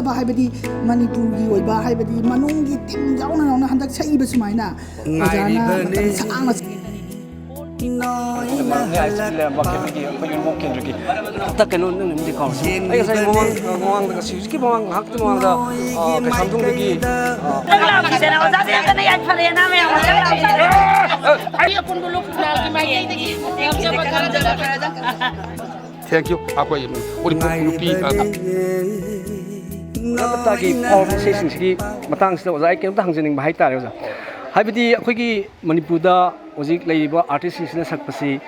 ꯐꯖꯕ ꯍꯥꯏꯕꯗꯤ ꯃꯅꯤꯄꯨꯔꯒꯤ ꯑꯣꯏꯕ ꯍꯥꯏꯕꯗꯤ ꯃꯅꯨꯡꯒꯤ ꯇꯤꯝ ꯌꯥꯎꯅ ꯍꯟꯗꯛ ꯁꯛꯏꯕ ꯁꯨꯃꯥꯏꯅ ꯑꯣꯖꯥꯅ ꯃꯇꯝ ꯁꯥꯡꯅ Thank you. Aku ini nupi. Tagi powerful session sigi matang sida oza ai kemta hangjening bahai tare oza haibidi akhoi manipurda ojik leiba artist sina sakpasi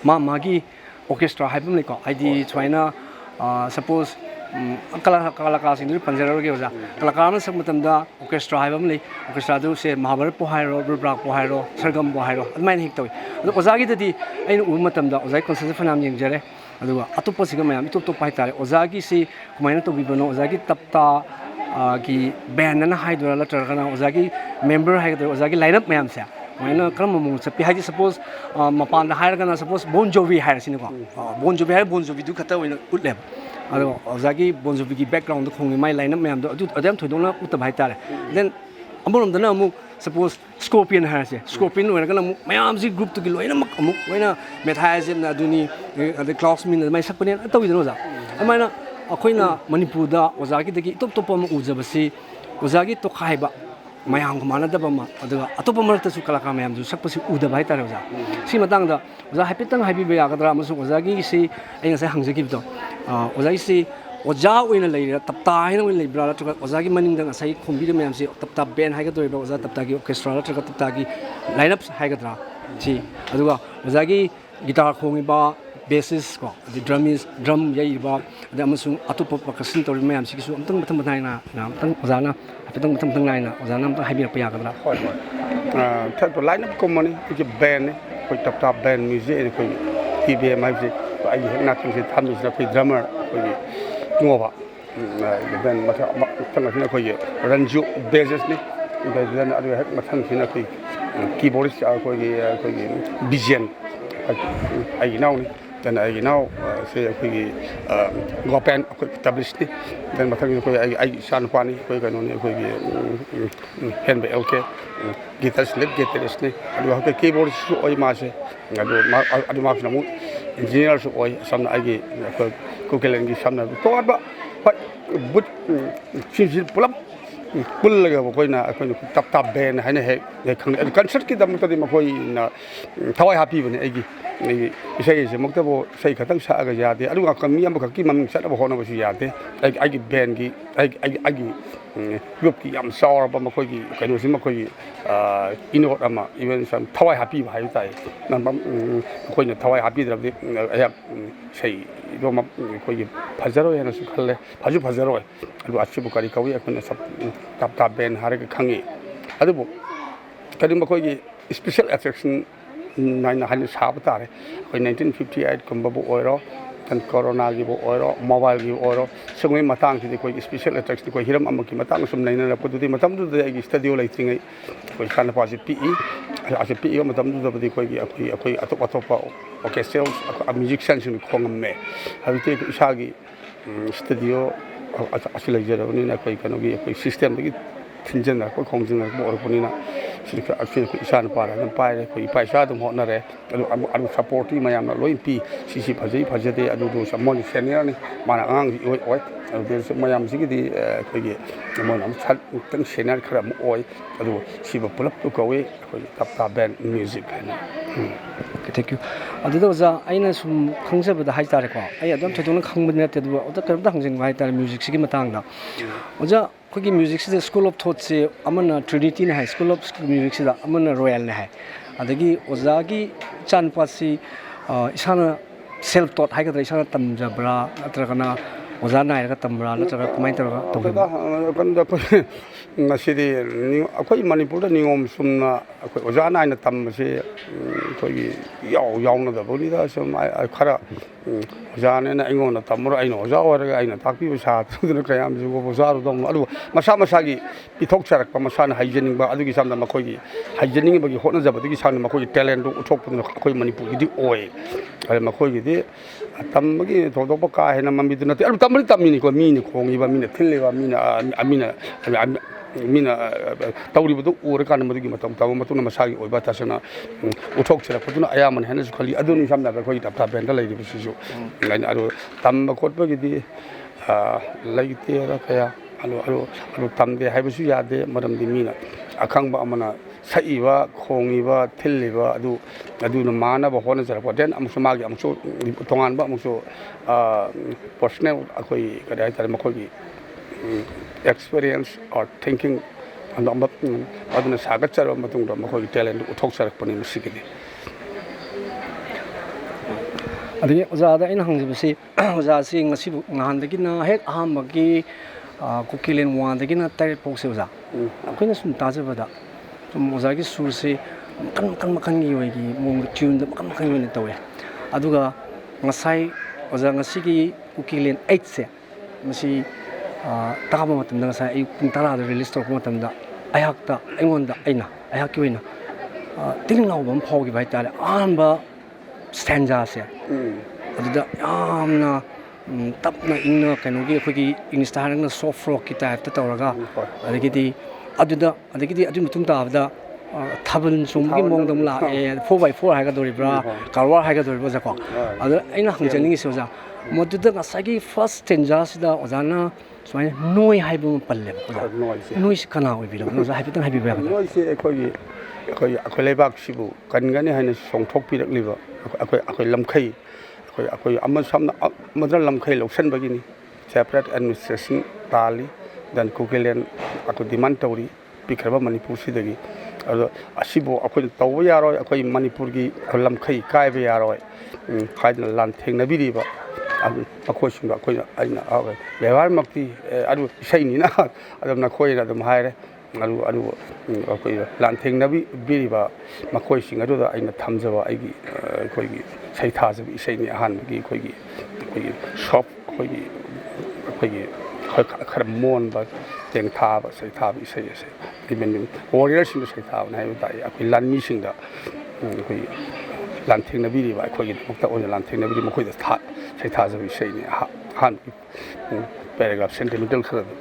magi orchestra haibum leko aidi chwaina suppose kalakar sing panjaro ge oza kalakar na sak matamda orchestra haibum lei orchestra du se mahabharat po hairo rubrak po hairo sargam po hairo admain hik tawi oza gi dadi aina u matamda oza concert fanam yengjare aduga atopa siga mayam itop top haitare ozagi si kumaina to bibano ozagi tapta ki band na haidora la targana ozagi member haidora ozagi lineup mayam se kumaina kram mu chapi haidi suppose mapan da hairgana suppose Bon Jovi hair sini ko Bon Jovi hair Bon Jovi du khata oina utleb ado ozagi Bon Jovi ki background ko khongi mai lineup mayam do adu adam thoidong na utab haitare then ambolom dana amu suppose Scorpion has a Scorpion when my arms group to Giloina when a Methazim Naduni the classmen my Sapanian I told you know that I mean a Koina Manipuda Ozaki the Topom Uzabasi Ozagi to Kaiba my uncle Manadabama Atopamarta Sukalakam to Sapasi Uda Baitarosa Simatanga was a happy time happy Agadra Ozagi see and say Hangzakito was I see Oja win a lady, Tapta, I know when Libra, Ozagi Manning, and say, Combinam, Tapta Ben Hagato, was a Taptagi orchestra, Taptagi lineups Hagatra. See, Adua, Ozagi, guitar, Homiba, basses, the drum Yaiba, the Amasung, Atopo, Casinto, Mam, Sisu, Tamataina, Ozana, Tamtana, Ozana, Habia Piagra. Type of lineup company, which is band, with Tapta band music, and PBM music. I have nothing to tell me, the drummer. Ngova then matang sina khoi ranju basis ni then adu hek matang sina khoi keyboardist khoi vision ai now ni then ai now say khoi gopen khoi established ni then matang khoi ai san pani khoi kano ni khoi hand LK guitarist lead guitarist ni adu hek keyboardist su oi ma se adu ma sina mu engineer su oi samna ai Kukelangi Samna, Toba, but pull up, pull like a Koina, tap band, Hane, they can concert the Mutadi in Tawai happy when Eggy. Say, Mokabo, say Katang Saga Yadi, I don't know, Kamiyam, set up a Honor Yadi, I get Bengi, I Yuki, I'm sour about Makogi, Kanusimako, Inotama, even some Tawai happy by Thai, Koina Tawai happy that I have say. Pazaro and Sukale, Paju Pazaro, and Achibukari Kawi, Tap Ben Haraka Kangi. Adabu Kadimakogi, special attraction 900 Sabatare, in 1958, Kumbabu Oiro, and Corona give oil, mobile give oil, so we matang to the special attraction, the Hiram Amaki Matang, some nine put the Matam to the studio like thing, we can't pass it PE, as a PE, Matam to the Atopa, okay, sales, a music section with Kongame. Have you taken Shagi studio, actually, a system, Tinjana, Kongina, Borponina, Shan Para, and Pire, Paisha, the Honore, I'm supporting my Loin P, Sisi Pazi, Pazete, I do some money senior, Manang, there's Mayam Ziggy, the Monam, Senior Kram Oil, I do see a pull up to go away for Tap band music. Thank you. Those are Inas from concept of the high taraqua. I don't come with the Dang High music, Sigimatanga. Oja cooking music is the school of thoughts, Amana Trinity High School of Music, Amana Royal High. Adagi, Ozagi, Chan Pasi, Isana self taught High Isana Tamjabra, Atragana, Ozana, Tambra, Later, Nasidi, Akoi Manipur, Niom Sumna, Ozana and Tamasi, young the Bodida, some I Kara, Zan and Angon, Tamura, I know, Zawar, I know, Taki was hard to the Kayam, Zaro, Masamasagi, he talks like Pamasan hygienic, but Adu Sam Makogi, hygienic, but you hold the San Makogi talent to talk to the Koi Manipur, the oil. I Makogi, ꯇꯝꯕꯒꯤ ꯊꯣꯏꯗꯣꯛꯄ ꯀꯥ ꯍꯦꯟꯅ ꯃꯃꯤꯗꯨ ꯅꯠꯇꯦ ꯑꯗꯨ ꯇꯝꯕꯗꯤ ꯇꯝꯃꯤꯅꯤꯀꯣ ꯃꯤꯅ ꯈꯣꯡꯉꯤꯕ ꯃꯤꯅ ꯊꯤꯜꯂꯤꯕ ꯃꯤꯅ ꯇꯧꯔꯤꯕꯗꯨ ꯎꯔꯀꯥꯟꯗ ꯃꯗꯨꯒꯤ ꯃꯇꯧ ꯇꯧꯕ ꯃꯇꯨꯡꯗ ꯃꯁꯥꯒꯤ ꯑꯣꯏꯕ ꯇꯁꯦꯡꯅ ꯎꯠꯊꯣꯛꯆꯔꯛꯄꯗꯨꯅ ꯑꯌꯥꯝꯕꯅ ꯍꯦꯟꯅꯁꯨ ꯈꯜꯂꯤ ꯑꯗꯨꯅꯤ ꯁꯝꯅ ꯍꯥꯏꯔꯕꯗ ꯑꯩꯈꯣꯏꯒꯤ ꯇꯞꯇꯥ ꯕꯦꯟꯗ ꯂꯩꯔꯤꯕꯁꯤꯁꯨ ꯑꯗꯨ ꯇꯝꯕ ꯈꯣꯠꯄꯒꯤꯗꯤ ꯂꯩꯇꯦꯗ ꯀꯌꯥ ꯑꯗꯨ ꯇꯝꯗꯦ ꯍꯥꯏꯕꯁꯨ ꯌꯥꯗꯦ ꯃꯔꯝꯗꯤ ꯃꯤꯅ ꯑꯈꯪꯕ ꯑꯃꯅ ꯁꯛꯏꯕ ꯈꯣꯡꯉꯤꯕ ꯊꯤꯜꯂꯤꯕ ꯑꯗꯨꯅ ꯃꯥꯟꯅꯕ ꯍꯣꯠꯅꯖꯔꯛꯄ ꯗꯦꯟ ꯑꯃꯨꯛꯁꯨ ꯃꯥꯒꯤ ꯑꯃꯨꯛꯁꯨ ꯇꯣꯉꯥꯟꯕ ꯑꯃꯨꯛꯁꯨ ꯄꯔꯁꯣꯅꯦꯜ ꯑꯩꯈꯣꯏ ꯀꯔꯤ ꯍꯥꯏꯇꯥꯔꯦ ꯃꯈꯣꯏꯒꯤ ꯑꯦꯛꯁꯄꯤꯔꯤꯌꯦꯟꯁ ꯑꯣꯔ ꯊꯤꯡꯀꯤꯡ ꯑꯗꯨꯅ ꯁꯥꯒꯠꯆꯔꯕ ꯃꯇꯨꯡꯗ ꯃꯈꯣꯏꯒꯤ ꯇꯦꯂꯦꯟꯗꯨ ꯎꯠꯊꯣꯛꯆꯔꯛꯄꯅꯤ ꯃꯁꯤꯒꯤꯗꯤ ꯑꯗꯒꯤ ꯑꯣꯖꯥꯗ ꯑꯩꯅ ꯍꯪꯖꯕꯁꯤ ꯑꯣꯖꯥꯁꯤ ꯉꯁꯤꯕꯨ ꯅꯍꯥꯟꯗꯒꯤꯅ ꯍꯦꯛ ꯑꯍꯥꯟꯕꯒꯤ ꯀꯨꯀꯤꯂꯦꯟ 1ꯗꯒꯤꯅ 3 ꯐꯥꯎꯁꯦ ꯑꯣꯖꯥ ꯑꯩꯈꯣꯏꯅ ꯁꯨꯝ ꯇꯥꯖꯕꯗ ꯁꯨꯝ ꯑꯣꯖꯥꯒꯤ ꯁꯨꯔꯁꯤ ꯃꯈꯟꯒꯤ ꯑꯣꯏꯒꯤ ꯃꯑꯣꯡꯗ ꯇ꯭ꯌꯨꯟꯗ ꯃꯈꯟꯒꯤ ꯑꯣꯏꯅ ꯇꯧꯋꯦ ꯑꯗꯨꯒ ꯉꯁꯥꯏ ꯑꯣꯖꯥ ꯉꯁꯤꯒꯤ ꯀꯨꯀꯤꯂꯦꯟ 8ꯁꯦ ꯃꯁꯤ ꯇꯥꯕ ꯃꯇꯝꯗ ꯉꯁꯥꯏ ꯑꯌꯨꯛ ꯄꯨꯡ 10ꯗ ꯔꯤꯂꯤꯁ ꯇꯧꯔꯛꯄ ꯃꯇꯝꯗ ꯑꯩꯍꯥꯛꯀꯤ ꯑꯣꯏꯅ ꯇꯤꯡ ꯂꯥꯎꯕ ꯑꯃ ꯐꯥꯎꯈꯤꯕ ꯍꯥꯏꯇꯥꯔꯦ ꯑꯍꯥꯟꯕ ꯁ꯭ꯇꯦꯟꯖꯥꯁꯦ ꯑꯗꯨꯗ ꯌꯥꯝꯅ ꯇꯞꯅ ꯏꯪꯅ ꯀꯩꯅꯣꯒꯤ ꯑꯩꯈꯣꯏꯒꯤ ꯏꯪꯂꯤꯁꯇ ꯍꯥꯏꯔꯒꯅ ꯁꯣꯐ ꯔꯣꯛꯀꯤ ꯇꯥꯏꯞꯇ ꯇꯧꯔꯒ ꯑꯗꯒꯤꯗꯤ ꯑꯗꯨꯒꯤ ꯃꯇꯨꯡ ꯇꯥꯕꯗ ꯊꯥꯕꯜ ꯆꯣꯡꯕꯒꯤ ꯃꯑꯣꯡꯗ ꯑꯃꯨꯛ ꯂꯥꯛꯑꯦ 4x4 ꯍꯥꯏꯒꯗꯧꯔꯤꯕ꯭ꯔꯥ ꯀꯥꯔꯋꯥꯔ ꯍꯥꯏꯒꯗꯧꯔꯤꯕ꯭ꯔꯥ ꯑꯣꯖꯥꯀꯣ ꯑꯗ ꯑꯩꯅ ꯍꯪꯖꯅꯤꯡꯉꯤꯁꯦ ꯑꯣꯖꯥ ꯃꯗꯨꯗ ꯉꯁꯥꯏꯒꯤ ꯐꯥꯔꯁ ꯁ꯭ꯇꯦꯟꯖꯥꯁꯤꯗ ꯑꯣꯖꯥꯅ ꯁꯨꯃꯥꯏꯅ ꯅꯣꯏ ꯍꯥꯏꯕ ꯑꯃ ꯄꯜꯂꯦꯕ ꯑꯣꯖꯥ ꯅꯣꯏꯁꯤ ꯀꯅꯥ ꯑꯣꯏꯕꯤꯔꯕꯅꯣ ꯑꯣꯖꯥ ꯍꯥꯏꯐꯦꯠꯇꯪ ꯍꯥꯏꯕꯤꯕ ꯌꯥꯒꯗ꯭ꯔꯥ ꯅꯣꯏꯁꯤ ꯑꯩꯈꯣꯏ ꯂꯩꯕꯥꯛꯁꯤꯕꯨ ꯀꯟꯒꯅꯤ ꯍꯥꯏꯅ ꯆꯣꯡꯊꯣꯛꯄꯤꯔꯛꯂꯤꯕ ꯑꯩꯈꯣꯏ ꯂꯝꯈꯩ ꯑꯩꯈꯣꯏ ꯑꯃꯗ ꯂꯝꯈꯩ ꯂꯧꯁꯤꯟꯕꯒꯤꯅꯤ ꯁꯦꯄꯔꯦꯠ ꯑꯦꯗꯃꯤꯅꯤꯁꯇ꯭ꯔꯦꯁꯟ ꯇꯥꯜꯂꯤ ꯗꯦꯟ ꯀꯨꯀꯤꯂꯦꯟ ꯑꯩꯈꯣꯏ ꯗꯤꯃꯥꯟ ꯇꯧꯔꯤ ꯄꯤꯛꯈ꯭ꯔꯕ ꯃꯅꯤꯄꯨꯔꯁꯤꯗꯒꯤ ꯑꯗꯣ ꯑꯁꯤꯕꯨ ꯑꯩꯈꯣꯏꯅ ꯇꯧꯕ ꯌꯥꯔꯣꯏ ꯑꯩꯈꯣꯏ ꯃꯅꯤꯄꯨꯔꯒꯤ ꯂꯝꯈꯩ ꯀꯥꯏꯕ ꯌꯥꯔꯣꯏ ꯍꯥꯏꯗꯅ ꯂꯥꯟꯊꯦꯡꯅꯕꯤꯔꯤꯕ ꯃꯈꯣꯏꯁꯤꯡꯗꯣ ꯑꯩꯅ ꯕꯦꯕꯥꯔꯃꯛꯇꯤ ꯑꯗꯨ ꯏꯁꯩꯅꯤꯅ ꯑꯗꯨꯝ ꯅꯈꯣꯏꯅ ꯑꯗꯨꯝ ꯍꯥꯏꯔꯦ ꯑꯗꯨꯕꯨ ꯑꯩꯈꯣꯏ ꯂꯥꯟꯊꯦꯡꯅꯕꯤꯔꯤꯕ ꯃꯈꯣꯏꯁꯤꯡ ꯑꯗꯨꯗ ꯑꯩꯅ ꯊꯝꯖꯕ ꯑꯩꯈꯣꯏꯒꯤ ꯁꯩꯊꯥꯖꯕ ꯏꯁꯩꯅꯤ ꯑꯍꯥꯟꯕꯒꯤ ꯑꯩꯈꯣꯏꯒꯤ ꯁꯣꯐ ꯑꯩꯈꯣꯏꯒꯤ ꯈꯔ ꯃꯣꯟꯕ ꯇꯦꯡꯊꯥꯕ ꯁꯩꯊꯥꯕ ꯏꯁꯩ ꯑꯁꯦ ꯋꯥꯔꯤꯌꯔꯁꯤꯡꯗ ꯁꯩꯊꯥꯕꯅꯤ ꯍꯥꯏꯕ ꯇꯥꯏ ꯑꯩꯈꯣꯏ ꯂꯥꯟꯃꯤꯁꯤꯡꯗ ꯑꯩꯈꯣꯏ ꯂꯥꯟꯊꯦꯡꯅꯕꯤꯔꯤꯕ ꯑꯩꯈꯣꯏꯒꯤꯗꯃꯛꯇ ꯑꯣꯏꯅ ꯂꯥꯟꯊꯦꯡꯅꯕꯤꯔꯤꯕ ꯃꯈꯣꯏꯗ ꯁꯩꯊꯥꯖꯕ ꯏꯁꯩꯅꯤ ꯑꯍꯥꯟꯕꯒꯤ ꯄꯦꯔꯥꯒ꯭ꯔꯥꯐ ꯁꯦꯟꯇꯤꯃꯦꯟꯇꯦꯜ ꯈꯔꯗ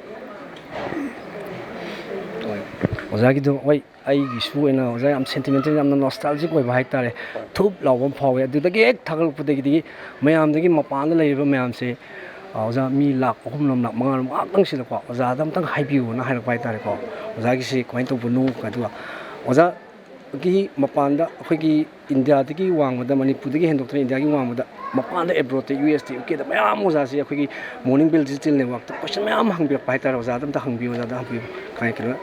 ꯑꯣꯖꯥꯒꯤꯗꯣ ꯍꯣꯏ ꯑꯩꯒꯤꯁꯨ ꯑꯣꯏꯅ ꯑꯣꯖꯥ ꯌꯥꯝ ꯁꯦꯟꯇꯤꯃꯦꯟꯇꯦꯜ ꯌꯥꯝꯅ ꯅꯣꯁꯇꯥꯜꯖꯤꯛ ꯑꯣꯏꯕ ꯍꯥꯏꯇꯥꯔꯦ ꯊꯨꯞ ꯂꯥꯎꯕ ꯑꯃ ꯐꯥꯎꯋꯦ ꯑꯗꯨꯗꯒꯤ ꯍꯦꯛ ꯊꯥꯒꯠꯂꯛꯄꯗꯒꯤꯗꯤ ꯃꯌꯥꯝꯗꯒꯤ ꯃꯄꯥꯟꯗ ꯂꯩꯔꯤꯕ ꯃꯌꯥꯝꯁꯦ ꯑꯣꯖꯥ ꯃꯤ 3,00,000 3,00,000 ꯉꯥꯛꯇꯪꯁꯤꯗꯀꯣ ꯑꯣꯖꯥꯗ ꯑꯝꯇꯪ ꯍꯥꯏꯕꯤꯌꯨꯅ ꯍꯥꯏꯔꯛꯄ ꯍꯥꯏꯇꯥꯔꯦꯀோ ꯑꯣꯖꯥꯒꯤꯁꯤ ꯀꯃꯥꯏꯅ ꯇꯧꯕꯅꯣ ꯑꯗꯨꯒ ꯑꯣꯖꯥꯒꯤ ꯃꯄꯥꯟꯗ ꯑꯩꯈꯣꯏꯒꯤ ꯏꯟꯗꯤꯌꯥꯗꯒꯤ ꯋꯥꯡꯃꯗ ꯃꯅꯤꯄꯨꯔꯗꯒꯤ ꯍꯦꯟꯗꯣꯛꯇꯅ ꯏꯟꯗꯤꯌꯥꯒꯤ ꯋꯥꯡꯃꯗ ꯃꯄꯥꯟꯗ ꯑꯦꯕ꯭ꯔꯣꯗꯇ UST UKꯗ ꯃꯌꯥꯝ ꯑꯣꯖꯥꯁꯤ ꯑꯩꯈꯣꯏꯒꯤ ꯃꯣꯔꯅꯤꯡ ꯕꯦꯜ ꯗꯤꯖꯤꯇꯦꯜ ꯅꯦꯠꯋꯥꯔꯛꯇ ꯀꯣꯏꯁꯟ ꯃꯌꯥꯝ ꯍꯪꯕꯤꯔꯛꯄ ꯍꯥꯏꯇꯥꯔꯦ ꯑꯣꯖꯥꯗ ꯑꯝꯇ ꯍꯪꯕꯤꯌꯨ ꯑꯣꯖꯥꯗ ꯍꯪꯕꯤꯌꯨ ꯀꯩꯅꯣ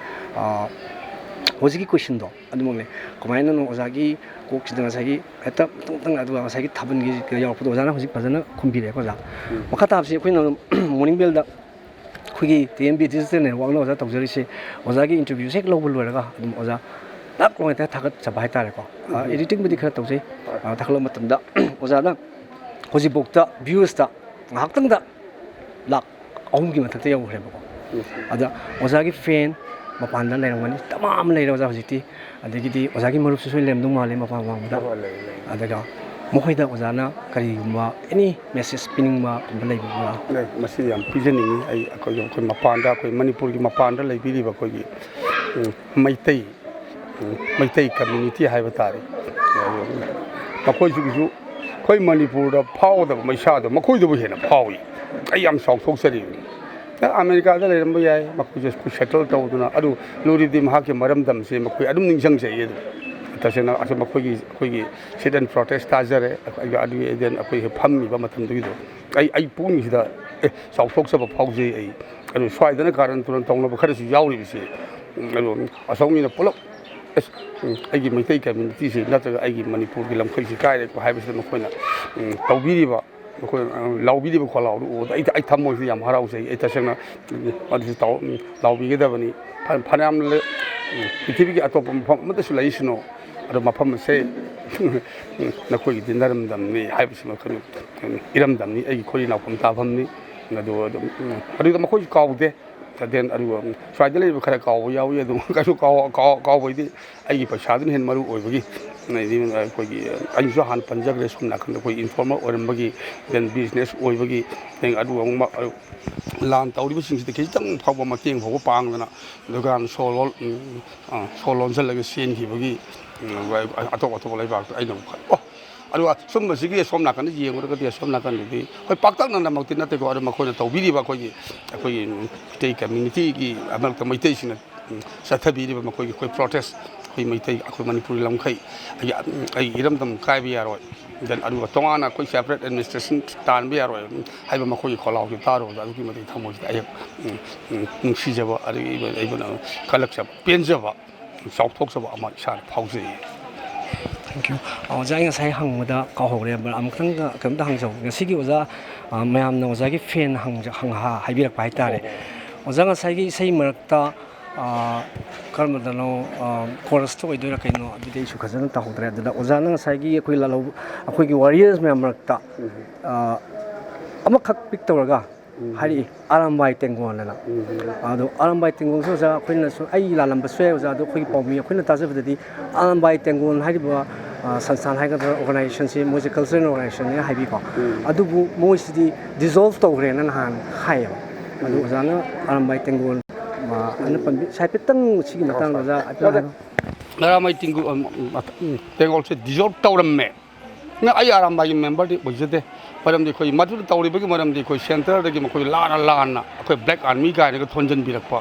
ꯍꯧꯖꯤꯛꯀꯤ ꯀꯣꯏꯁꯟꯗꯣ ꯑꯗꯨꯃꯛꯅꯦ ꯀꯃꯥꯏꯅꯅꯣ ꯑꯣꯖꯥꯒꯤ ꯀꯣꯛꯁꯤꯗ ꯉꯁꯥꯏꯒꯤ ꯍꯦꯛꯇ ꯇꯪ ꯑꯗꯨꯒ ꯉꯁꯥꯏꯒꯤ ꯊꯥꯕꯜꯒꯤ ꯌꯥꯎꯔꯛꯄꯗꯣ ꯑꯣꯖꯥꯅ ꯍꯧꯖꯤꯛ ꯐꯖꯅ ꯈꯨꯝꯕꯤꯔꯛꯑꯦꯀꯣ ꯑꯣꯖꯥ ꯃꯈꯥ ꯇꯥꯕꯁꯤ ꯑꯩꯈꯣꯏꯅ ꯃꯣꯔꯅꯤꯡ ꯕꯦꯜꯗ ꯑꯩꯈꯣꯏꯒꯤ TMB ꯗꯤꯖꯤꯇꯦꯜ ꯅꯦꯠꯋꯥꯔꯛꯅ ꯑꯣꯖꯥ ꯇꯧꯖꯔꯤꯁꯦ ꯑꯣꯖꯥꯒꯤ ꯏꯟꯇꯔꯚꯤꯌꯨꯁꯦ ꯍꯦꯛ ꯂꯧꯕ ꯂꯣꯏꯔꯒ ꯑꯗꯨꯝ ꯑꯣꯖꯥ ꯂꯥꯛ ꯂꯣꯏꯅ ꯊꯥꯒꯠꯆꯕ ꯍꯥꯏꯇꯥꯔꯦꯀꯣ ꯑꯦꯗꯤꯇꯤꯡꯕꯨꯗꯤ ꯈꯔ ꯇꯧꯖꯩ ꯊꯥꯒꯠꯂꯛꯄ ꯃꯇꯝꯗ ꯑꯣꯖꯥꯅ ꯍꯧꯖꯤꯛꯐꯥꯎꯗ ꯚ꯭ꯌꯨꯁꯇ ꯉꯥꯏꯍꯥꯛꯇꯪꯗ 3,00,000ꯒꯤ ꯃꯊꯛꯇ ꯌꯧꯈ꯭ꯔꯦꯕꯀꯣ ꯑꯗ ꯑꯣꯖꯥꯒꯤ ꯐꯦꯟ ꯃꯄꯥꯟꯗ ꯂꯩꯔꯝꯒꯅꯤ ꯇꯃꯥꯝ ꯂꯩꯔꯦ ꯑꯣꯖꯥ ꯍꯧꯖꯤꯛꯇꯤ ꯑꯗꯒꯤꯗꯤ ꯑꯣꯖꯥꯒꯤ ꯃꯔꯨꯞꯁꯨ ꯁꯣꯏ ꯂꯩꯔꯝꯗꯧ ꯃꯥꯜꯂꯦ ꯃꯄꯥꯟ ꯋꯥꯡꯃꯗ ꯑꯗꯨꯒ ꯃꯈꯣꯏꯗ ꯑꯣꯖꯥꯅ ꯀꯔꯤꯒꯨꯝꯕ ꯑꯦꯅꯤ ꯃꯦꯁꯦꯖ ꯄꯤꯅꯤꯡꯕꯒꯨꯝꯕ ꯂꯩꯕꯤꯕ꯭ꯔꯥ ꯃꯁꯤ ꯌꯥꯝ ꯄꯤꯖꯅꯤꯡꯉꯤ ꯑꯩꯈꯣꯏ ꯃꯄꯥꯟꯗ ꯑꯩꯈꯣꯏ ꯃꯅꯤꯄꯨꯔꯒꯤ ꯃꯄꯥꯟꯗ ꯂꯩꯕꯤꯔꯤꯕ ꯑꯩꯈꯣꯏꯒꯤ ꯃꯩꯇꯩ ꯀꯝꯃ꯭ꯌꯨꯅꯤꯇꯤ ꯍꯥꯏꯕ ꯇꯥꯔꯦ ꯃꯈꯣꯏꯁꯤꯒꯤꯁꯨ ꯑꯩꯈꯣꯏ ꯃꯅꯤꯄꯨꯔꯗ ꯐꯥꯎꯒꯗꯕ ꯃꯩꯁꯥꯗꯣ ꯃꯈꯣꯏꯗꯕꯨ ꯍꯦꯟꯅ ꯐꯥꯎꯏ ꯑꯩ ꯌꯥꯝ ꯆꯥꯎꯊꯣꯛꯆꯔꯤꯕꯅꯤ ꯑꯃꯦꯔꯤꯀꯥꯗ ꯂꯩꯔꯝꯕ ꯌꯥꯏ ꯃꯈꯣꯏꯁꯦ ꯁꯦꯇꯜ ꯇꯧꯗꯨꯅ ꯑꯗꯨ ꯂꯨꯔꯤꯕꯗꯤ ꯃꯍꯥꯛꯀꯤ ꯃꯔꯝꯗꯝꯁꯦ ꯃꯈꯣꯏ ꯑꯗꯨꯝ ꯅꯤꯡꯁꯤꯡꯖꯩ ꯑꯗꯨꯝ ꯇꯁꯦꯡꯅ ꯑꯩꯈꯣꯏꯒꯤ ꯁꯤꯠ ꯑꯦꯟ ꯄ꯭ꯔꯣꯇꯦꯁ ꯇꯥꯖꯔꯦ ꯑꯗꯨꯒꯤ ꯑꯩꯈꯣꯏ ꯐꯝꯃꯤꯕ ꯃꯇꯝꯗꯨꯒꯤꯗꯣ ꯑꯩ ꯄꯨꯛꯅꯤꯡꯁꯤꯗ ꯆꯥꯎꯊꯣꯛꯆꯕ ꯐꯥꯎꯖꯩ ꯑꯩ ꯑꯗꯨ ꯁ꯭ꯋꯥꯏꯗꯅ ꯀꯥꯔꯟ ꯇꯨꯔꯟ ꯇꯧꯅꯕ ꯈꯔꯁꯨ ꯌꯥꯎꯔꯤꯕꯁꯦ ꯑꯗꯨ ꯑꯁꯣꯝꯒꯤꯅ ꯄꯨꯂꯞ ꯑꯩꯒꯤ ꯃꯩꯇꯩ ꯀꯝꯃ꯭ꯌꯨꯅꯤꯇꯤꯁꯤ ꯅꯠꯇ꯭ꯔꯒ ꯑꯩꯒꯤ ꯃꯅꯤꯄꯨꯔꯒꯤ ꯂꯝꯈꯩꯁꯤ ꯀꯥꯏꯔꯛꯄ ꯍꯥꯏꯕꯁꯤꯗ ꯃꯈꯣꯏꯅ ꯇꯧꯕꯤꯔꯤꯕ ꯃꯈꯣꯏ ꯂꯥꯎꯕꯤꯔꯤꯕ ꯈꯣꯜꯂꯥꯎꯗꯨ ꯎꯕꯗ ꯑꯩ ꯊꯃꯣꯏꯁꯤꯗ ꯌꯥꯝ ꯍꯔꯥꯎꯖꯩ ꯑꯩ ꯇꯁꯦꯡꯅ ꯑꯗꯨꯁꯨ ꯂꯥꯎꯕꯤꯒꯗꯕꯅꯤ ꯐꯅꯌꯥꯝ ꯄ꯭ꯔꯤꯊꯤꯕꯤꯒꯤ ꯑꯇꯣꯞꯄ ꯃꯐꯝ ꯑꯃꯗꯁꯨ ꯂꯩꯁꯅꯨ ꯑꯗꯣ ꯃꯐꯝ ꯑꯁꯦ ꯅꯈꯣꯏꯒꯤꯗꯤ ꯅꯔꯝꯗꯝꯅꯤ ꯍꯥꯏꯕꯁꯤꯃ ꯏꯔꯝꯗꯝꯅꯤ ꯑꯩꯒꯤ ꯈꯣꯔꯤ ꯅꯥꯎꯐꯝ ꯇꯥꯐꯝꯅꯤ ꯑꯗꯨꯗ ꯃꯈꯣꯏꯁꯨ ꯀꯥꯎꯗꯦ ꯗꯦꯟ ꯑꯗꯨꯒ ꯁ꯭ꯋꯥꯏꯗ ꯂꯩꯔꯤꯕ ꯈꯔ ꯀꯥꯎꯕ ꯌꯥꯎꯏ ꯑꯗꯨꯝ ꯀꯩꯁꯨ ꯀꯥꯎꯕꯩꯗꯤ ꯑꯩꯒꯤ ꯄꯩꯁꯥꯗꯨꯅ ꯍꯦꯟꯅ ꯃꯔꯨ ꯑꯣꯏꯕꯒꯤ ꯑꯩꯈꯣꯏꯒꯤ ꯑꯩꯁꯨ ꯍꯥꯟꯅ ꯄꯟꯖꯈ꯭ꯔꯦ ꯁꯣꯝ ꯅꯥꯀꯟꯗ ꯑꯩꯈꯣꯏ ꯏꯟꯐꯣꯔꯃꯔ ꯑꯣꯏꯔꯝꯕꯒꯤ ꯗꯦꯟ ꯕꯤꯖꯤꯅꯦꯁ ꯑꯣꯏꯕꯒꯤ ꯑꯗꯨꯒ ꯑꯃꯨꯛ ꯂꯥꯟ ꯇꯧꯔꯤꯕꯁꯤꯡꯁꯤꯗ ꯈꯤꯇꯪ ꯐꯥꯎꯕ ꯃꯇꯦꯡ ꯐꯥꯎꯕ ꯄꯥꯡꯗꯅ ꯗꯨꯀꯥꯟ ꯁꯣ ꯂꯣꯟꯁꯤꯜꯂꯒ ꯆꯦꯟꯈꯤꯕꯒꯤ ꯑꯇꯣꯞ ꯑꯇꯣꯞꯄ ꯂꯩꯕꯥꯛꯇ ꯑꯩꯅ ꯑꯃꯨꯛ ꯑꯗꯨꯒ ꯁꯨꯝꯕꯁꯤꯒꯤ ꯁꯣꯝ ꯅꯥꯀꯟꯗ ꯌꯦꯡꯉꯨꯔꯒꯗꯤ ꯁꯣꯝ ꯅꯥꯀꯟꯗꯗꯤ ꯍꯣꯏ ꯄꯥꯛꯇꯛꯅꯅꯃꯛꯇꯤ ꯅꯠꯇꯦꯀꯣ ꯑꯗꯨ ꯃꯈꯣꯏꯅ ꯇꯧꯕꯤꯔꯤꯕ ꯑꯩꯈꯣꯏꯒꯤ ꯃꯩꯇꯩ ꯀꯝꯃ꯭ꯌꯨꯅꯤꯇꯤꯒꯤ ꯃꯔꯛꯇ ꯃꯩꯇꯩꯁꯤꯡꯅ ꯆꯠꯊꯕꯤꯔꯤꯕ ꯃꯈꯣꯏꯒꯤ ꯑꯩꯈꯣꯏ ꯄ꯭ꯔꯣꯇꯦꯁ ꯑꯩꯈꯣꯏ ꯃꯩꯇꯩ ꯑꯩꯈꯣꯏ ꯃꯅꯤꯄꯨꯔꯤ ꯂꯝꯈꯩ ꯑꯩꯒꯤ ꯏꯔꯝꯗꯝ ꯀꯥꯏꯕ ꯌꯥꯔꯣꯏ ꯗꯦꯟ ꯑꯗꯨꯒ ꯇꯣꯉꯥꯟꯅ ꯑꯩꯈꯣꯏ ꯁꯦꯄꯔꯦꯠ ꯑꯦꯗꯃꯤꯅꯤꯁꯇ꯭ꯔꯦꯁꯟ ꯇꯥꯟꯕ ꯌꯥꯔꯣꯏ ꯍꯥꯏꯕ ꯃꯈꯣꯏꯒꯤ ꯈꯣꯜꯂꯥꯎꯁꯦ ꯇꯥꯔꯨꯕꯗ ꯑꯗꯨꯛꯀꯤ ꯃꯇꯤꯛ ꯊꯃꯣꯏꯁꯤꯗ ꯑꯩ ꯅꯨꯡꯁꯤꯖꯕ ꯑꯗꯒꯤ ꯑꯩꯕꯨꯅ ꯀꯜꯂꯛꯆꯕ ꯄꯦꯟꯖꯕ ꯆꯥꯎꯊꯣꯛꯆꯕ ꯑꯃ ꯏꯁꯥꯗ ꯐꯥꯎꯖꯩ ꯊꯦꯡꯛ ꯌꯨ ꯑꯣꯖꯥ ꯑꯩ ꯉꯁꯥꯏ ꯍꯪꯕꯗ ꯀꯥꯎꯍꯧꯔꯦ ꯑꯃꯨꯛꯇꯪꯒ ꯀꯩꯅꯣꯝꯇ ꯍꯪꯖꯧ ꯉꯁꯤꯒꯤ ꯑꯣꯖꯥ ꯃꯌꯥꯝꯅ ꯑꯣꯖꯥꯒꯤ ꯐꯦꯟ ꯍꯥꯏꯕꯤꯔꯛꯄ ꯍꯥꯏꯇꯥꯔꯦ ꯑꯣꯖꯥ ꯉꯁꯥꯏꯒꯤ ꯏꯁꯩ ꯃꯔꯛꯇ ꯀꯔꯝꯕꯗꯅꯣ ꯀꯣꯔꯁꯇ ꯑꯣꯏꯗꯣꯏꯔꯥ ꯀꯩꯅꯣ ꯑꯗꯨꯗꯤ ꯑꯩꯁꯨ ꯐꯖꯅ ꯇꯧꯍꯧꯗ꯭ꯔꯦ ꯑꯗꯨꯗ ꯑꯣꯖꯥꯅ ꯉꯁꯥꯏꯒꯤ ꯑꯩꯈꯣꯏꯒꯤ ꯋꯥꯔꯤꯌꯔꯁ ꯃꯌꯥꯝ ꯃꯔꯛꯇ ꯑꯃꯈꯛ ꯄꯤꯛ ꯇꯧꯔꯒ ꯍꯥꯏꯔꯛꯏ ꯑꯔꯥꯝꯕꯥꯏ ꯇꯦꯡꯒꯣꯟ ꯑꯗꯣ ꯑꯔꯥꯝꯕꯥꯏ ꯇꯦꯡꯒꯣꯟꯁꯨ ꯑꯣꯖꯥ ꯑꯩꯈꯣꯏꯅꯁꯨ ꯑꯩ ꯂꯥꯜꯂꯝꯕꯁꯨ ꯌꯥꯏ ꯑꯣꯖꯥ ꯑꯗꯣ ꯑꯩꯈꯣꯏꯒꯤ ꯄꯥꯎꯃꯤ ꯑꯩꯈꯣꯏꯅ ꯇꯥꯖꯕꯗꯗꯤ ꯑꯔꯥꯝꯕꯥꯏ ꯇꯦꯡꯒꯣꯟ ꯍꯥꯏꯔꯤꯕ ꯁꯪꯁꯊꯥꯟ ꯍꯥꯏꯒꯗ꯭ꯔꯥ ꯑꯣꯔꯒꯅꯥꯏꯖꯦꯁꯟꯁꯤ ꯃꯣꯏꯁꯦ ꯀꯜꯆꯔꯦꯜ ꯑꯣꯔꯒꯅꯥꯏꯖꯦꯁꯟꯅꯦ ꯍꯥꯏꯕꯤꯀꯣ ꯑꯗꯨꯕꯨ ꯃꯣꯏꯁꯤꯗꯤ ꯗꯤꯖꯣꯜቭ ꯇꯧꯈ꯭ꯔꯦꯅ ꯅꯍꯥꯟ ꯍꯥꯏꯌꯦꯕ ꯑꯗꯣ ꯑꯣꯖꯥꯅ ꯑꯔꯥꯝꯕꯥꯏ ꯇꯦꯡꯒꯣꯟ ꯑꯅ ꯄꯟꯕꯤ ꯍꯥꯏꯐꯦꯠꯇꯪ ꯁꯤꯒꯤ ꯃꯇꯥꯡꯗ ꯑꯣꯖꯥ ꯑꯔꯥꯝꯕꯥꯏ ꯇꯦꯡꯒꯣꯜꯁꯦ ꯗꯤꯖꯣꯜቭ ꯇꯧꯔꯝꯃꯦ ꯑꯩ ꯑꯔꯥꯝꯕꯥꯏꯒꯤ ꯃꯦꯝꯕꯔꯗꯤ ꯑꯣꯏꯖꯗꯦ ꯃꯔꯝꯗꯤ ꯑꯩꯈꯣꯏ ꯃꯗꯨꯗ ꯇꯧꯔꯤꯕꯒꯤ ꯃꯔꯝꯗꯤ ꯑꯩꯈꯣꯏ ꯁꯦꯟꯇꯔꯗꯒꯤ ꯃꯈꯣꯏ ꯂꯥꯟꯅ ꯑꯩꯈꯣꯏ ꯕ꯭ꯂꯦꯛ ꯑꯥꯔꯃꯤ ꯀꯥꯏꯅꯒ ꯊꯣꯟꯖꯟꯕꯤꯔꯛꯄ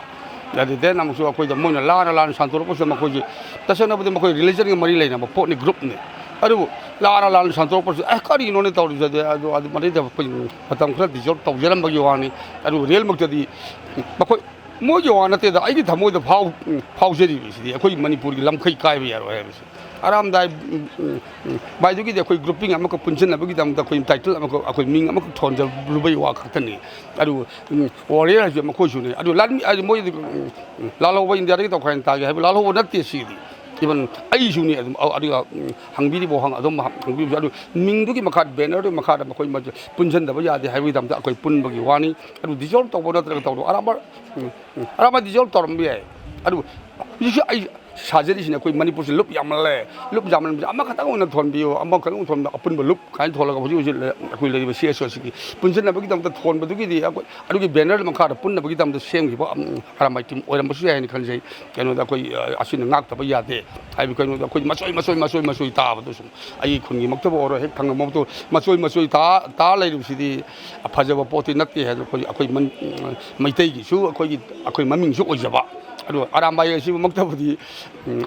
ꯑꯗꯨꯗꯦꯟ ꯑꯃꯨꯛꯁꯨ ꯑꯩꯈꯣꯏꯗ ꯃꯣꯏꯅ ꯂꯥꯟꯅ ꯁꯟꯗꯣꯔꯛꯄꯁꯤꯗ ꯃꯈꯣꯏꯁꯤ ꯇꯁꯦꯡꯅꯕꯨꯗꯤ ꯃꯈꯣꯏ ꯔꯤꯂꯤꯖꯟꯒ ꯃꯔꯤ ꯂꯩꯅꯕ ꯄꯣꯠꯅꯤ ꯒ꯭ꯔꯨꯞꯅꯤ ꯑꯗꯨꯕꯨ ꯂꯥꯟꯅ ꯁꯟꯗꯣꯔꯛꯄꯁꯤ ꯀꯔꯤꯅꯣꯅꯦ ꯇꯧꯔꯤꯁꯦ ꯑꯗꯨ ꯃꯗꯩꯗ ꯑꯩꯈꯣꯏ ꯃꯇꯝ ꯈꯔ ꯗꯤꯖꯣꯜቭ ꯇꯧꯖꯔꯝꯕꯒꯤ ꯋꯥꯅꯤ ꯑꯗꯨꯕꯨ ꯔꯤꯌꯦꯜꯃꯛꯇꯗꯤ ꯃꯈꯣꯏ ꯃꯣꯏꯒꯤ ꯋꯥ ꯅꯠꯇꯦꯗ ꯑꯩꯒꯤ ꯊꯃꯣꯏꯗ ꯐꯥꯎꯖꯔꯤꯕꯁꯤꯗꯤ ꯑꯩꯈꯣꯏ ꯃꯅꯤꯄꯨꯔꯒꯤ ꯂꯝꯈꯩ ꯀꯥꯏꯕ ꯌꯥꯔꯣꯏ ꯍꯥꯏꯕꯁꯤ ꯑꯔꯥꯝꯗꯥꯏ ꯕꯥꯏꯗꯨꯒꯤꯗꯤ ꯑꯩꯈꯣꯏ ꯒ꯭ꯔꯨꯞꯄꯤꯡ ꯑꯃꯈꯛ ꯄꯨꯟꯁꯤꯟꯅꯕꯒꯤꯗꯃꯛꯇ ꯑꯩꯈꯣꯏ ꯇꯥꯏꯇꯜ ꯑꯃꯈꯛ ꯑꯩꯈꯣꯏ ꯃꯤꯡ ꯑꯃꯈꯛ ꯊꯣꯟꯖꯔꯨꯕꯒꯤ ꯋꯥ ꯈꯛꯇꯅꯤ ꯑꯗꯨ ꯋꯥꯔꯤꯌꯔ ꯍꯥꯏꯁꯦ ꯃꯈꯣꯏꯁꯨꯅꯤ ꯑꯗꯨ ꯃꯣꯏꯗꯤ ꯂꯥꯜꯍꯧꯕ ꯏꯟꯗꯤꯌꯥꯗꯒꯤ ꯇꯧꯈꯥꯏꯅ ꯇꯥꯒꯦ ꯍꯥꯏꯕ ꯂꯥꯜꯍꯧꯕ ꯅꯠꯇꯦ ꯁꯤꯗꯤ ꯏꯚꯟ ꯑꯩꯁꯨꯅꯤ ꯑꯗꯨꯒ ꯍꯪꯕꯤꯔꯤꯕ ꯑꯗꯨꯝ ꯍꯪꯕꯤꯕꯁꯨ ꯑꯗꯨ ꯃꯤꯡꯗꯨꯒꯤ ꯃꯈꯥꯗ ꯕꯦꯅꯔꯗꯨꯒꯤ ꯃꯈꯥꯗ ꯃꯈꯣꯏ ꯄꯨꯟꯁꯤꯟꯗꯕ ꯌꯥꯗꯦ ꯍꯥꯏꯕꯒꯤꯗꯃꯛꯇ ꯑꯩꯈꯣꯏ ꯄꯨꯟꯕꯒꯤ ꯋꯥꯅꯤ ꯑꯗꯨ ꯗꯤꯖꯣꯜቭ ꯇꯧꯕ ꯅꯠꯇ꯭ꯔꯒ ꯇꯧꯗꯣ ꯑꯔꯥꯝꯕꯥꯏ ꯗꯤꯖꯣꯜቭ ꯇꯧꯔꯝꯕ ꯌꯥꯏ ꯑꯗꯨ ꯍꯧꯖꯤꯛꯁꯨ ꯑꯩ ꯁꯥꯖꯔꯤꯁꯤꯅ ꯑꯩꯈꯣꯏ ꯃꯅꯤꯄꯨꯔꯁꯤ ꯂꯨꯞ ꯌꯥꯝꯃꯜꯂꯦ ꯂꯨꯞ ꯌꯥꯝꯃꯟꯕꯁꯦ ꯑꯃꯈꯛꯇꯪ ꯑꯣꯏꯅ ꯊꯣꯟꯕꯤꯌꯨ ꯑꯃꯈꯛꯇꯪ ꯊꯣꯟꯕ ꯑꯄꯨꯟꯕ ꯂꯨꯞ ꯀꯥꯏꯅ ꯊꯣꯜꯂꯒ ꯍꯧꯖꯤꯛ ꯑꯩꯈꯣꯏ ꯂꯩꯔꯤꯕ CSOꯁꯤꯒꯤ ꯄꯨꯟꯁꯤꯟꯅꯕꯒꯤꯗꯃꯛꯇ ꯊꯣꯟꯕꯗꯨꯒꯤꯗꯤ ꯑꯩꯈꯣꯏ ꯑꯗꯨꯒꯤ ꯕꯦꯅꯔ ꯃꯈꯥꯗ ꯄꯨꯟꯅꯕꯒꯤꯗꯃꯛꯇ ꯁꯦꯝꯈꯤꯕ ꯑꯔꯥꯝꯕꯥꯏ ꯇꯤꯝ ꯑꯣꯏꯔꯝꯕꯁꯨ ꯌꯥꯏ ꯍꯥꯏꯅ ꯈꯟꯖꯩ ꯀꯩꯅꯣꯗ ꯑꯩꯈꯣꯏ ꯑꯁꯤꯅ ꯉꯥꯛꯇꯕ ꯌꯥꯗꯦ ꯍꯥꯏꯕ ꯀꯩꯅꯣꯗ ꯑꯩꯈꯣꯏ ꯃꯆꯣꯏ ꯇꯥꯕꯗꯣ ꯁꯨꯝ ꯑꯩꯒꯤ ꯈꯨꯟꯒꯤꯃꯛꯇꯕꯨ ꯑꯣꯏꯔꯣ ꯍꯦꯛ ꯊꯪꯅꯕꯃꯛꯇꯕꯨꯃꯆꯣꯏ ꯇꯥ ꯂꯩꯔꯤꯕꯁꯤꯗꯤ ꯐꯖꯕ ꯄꯣꯠꯇꯤ ꯅꯠꯇꯦ ꯍꯥꯏꯕ ꯑꯩꯈꯣꯏ ꯃꯩꯇꯩꯒꯤꯁꯨ ꯑꯩꯈꯣꯏ ꯃꯃꯤꯡꯁꯨ ꯑꯣꯏꯖꯕ ꯑꯗꯨ ꯑꯔꯥꯝꯕꯥꯏ ꯑꯁꯤꯃꯛꯇꯕꯨꯗꯤ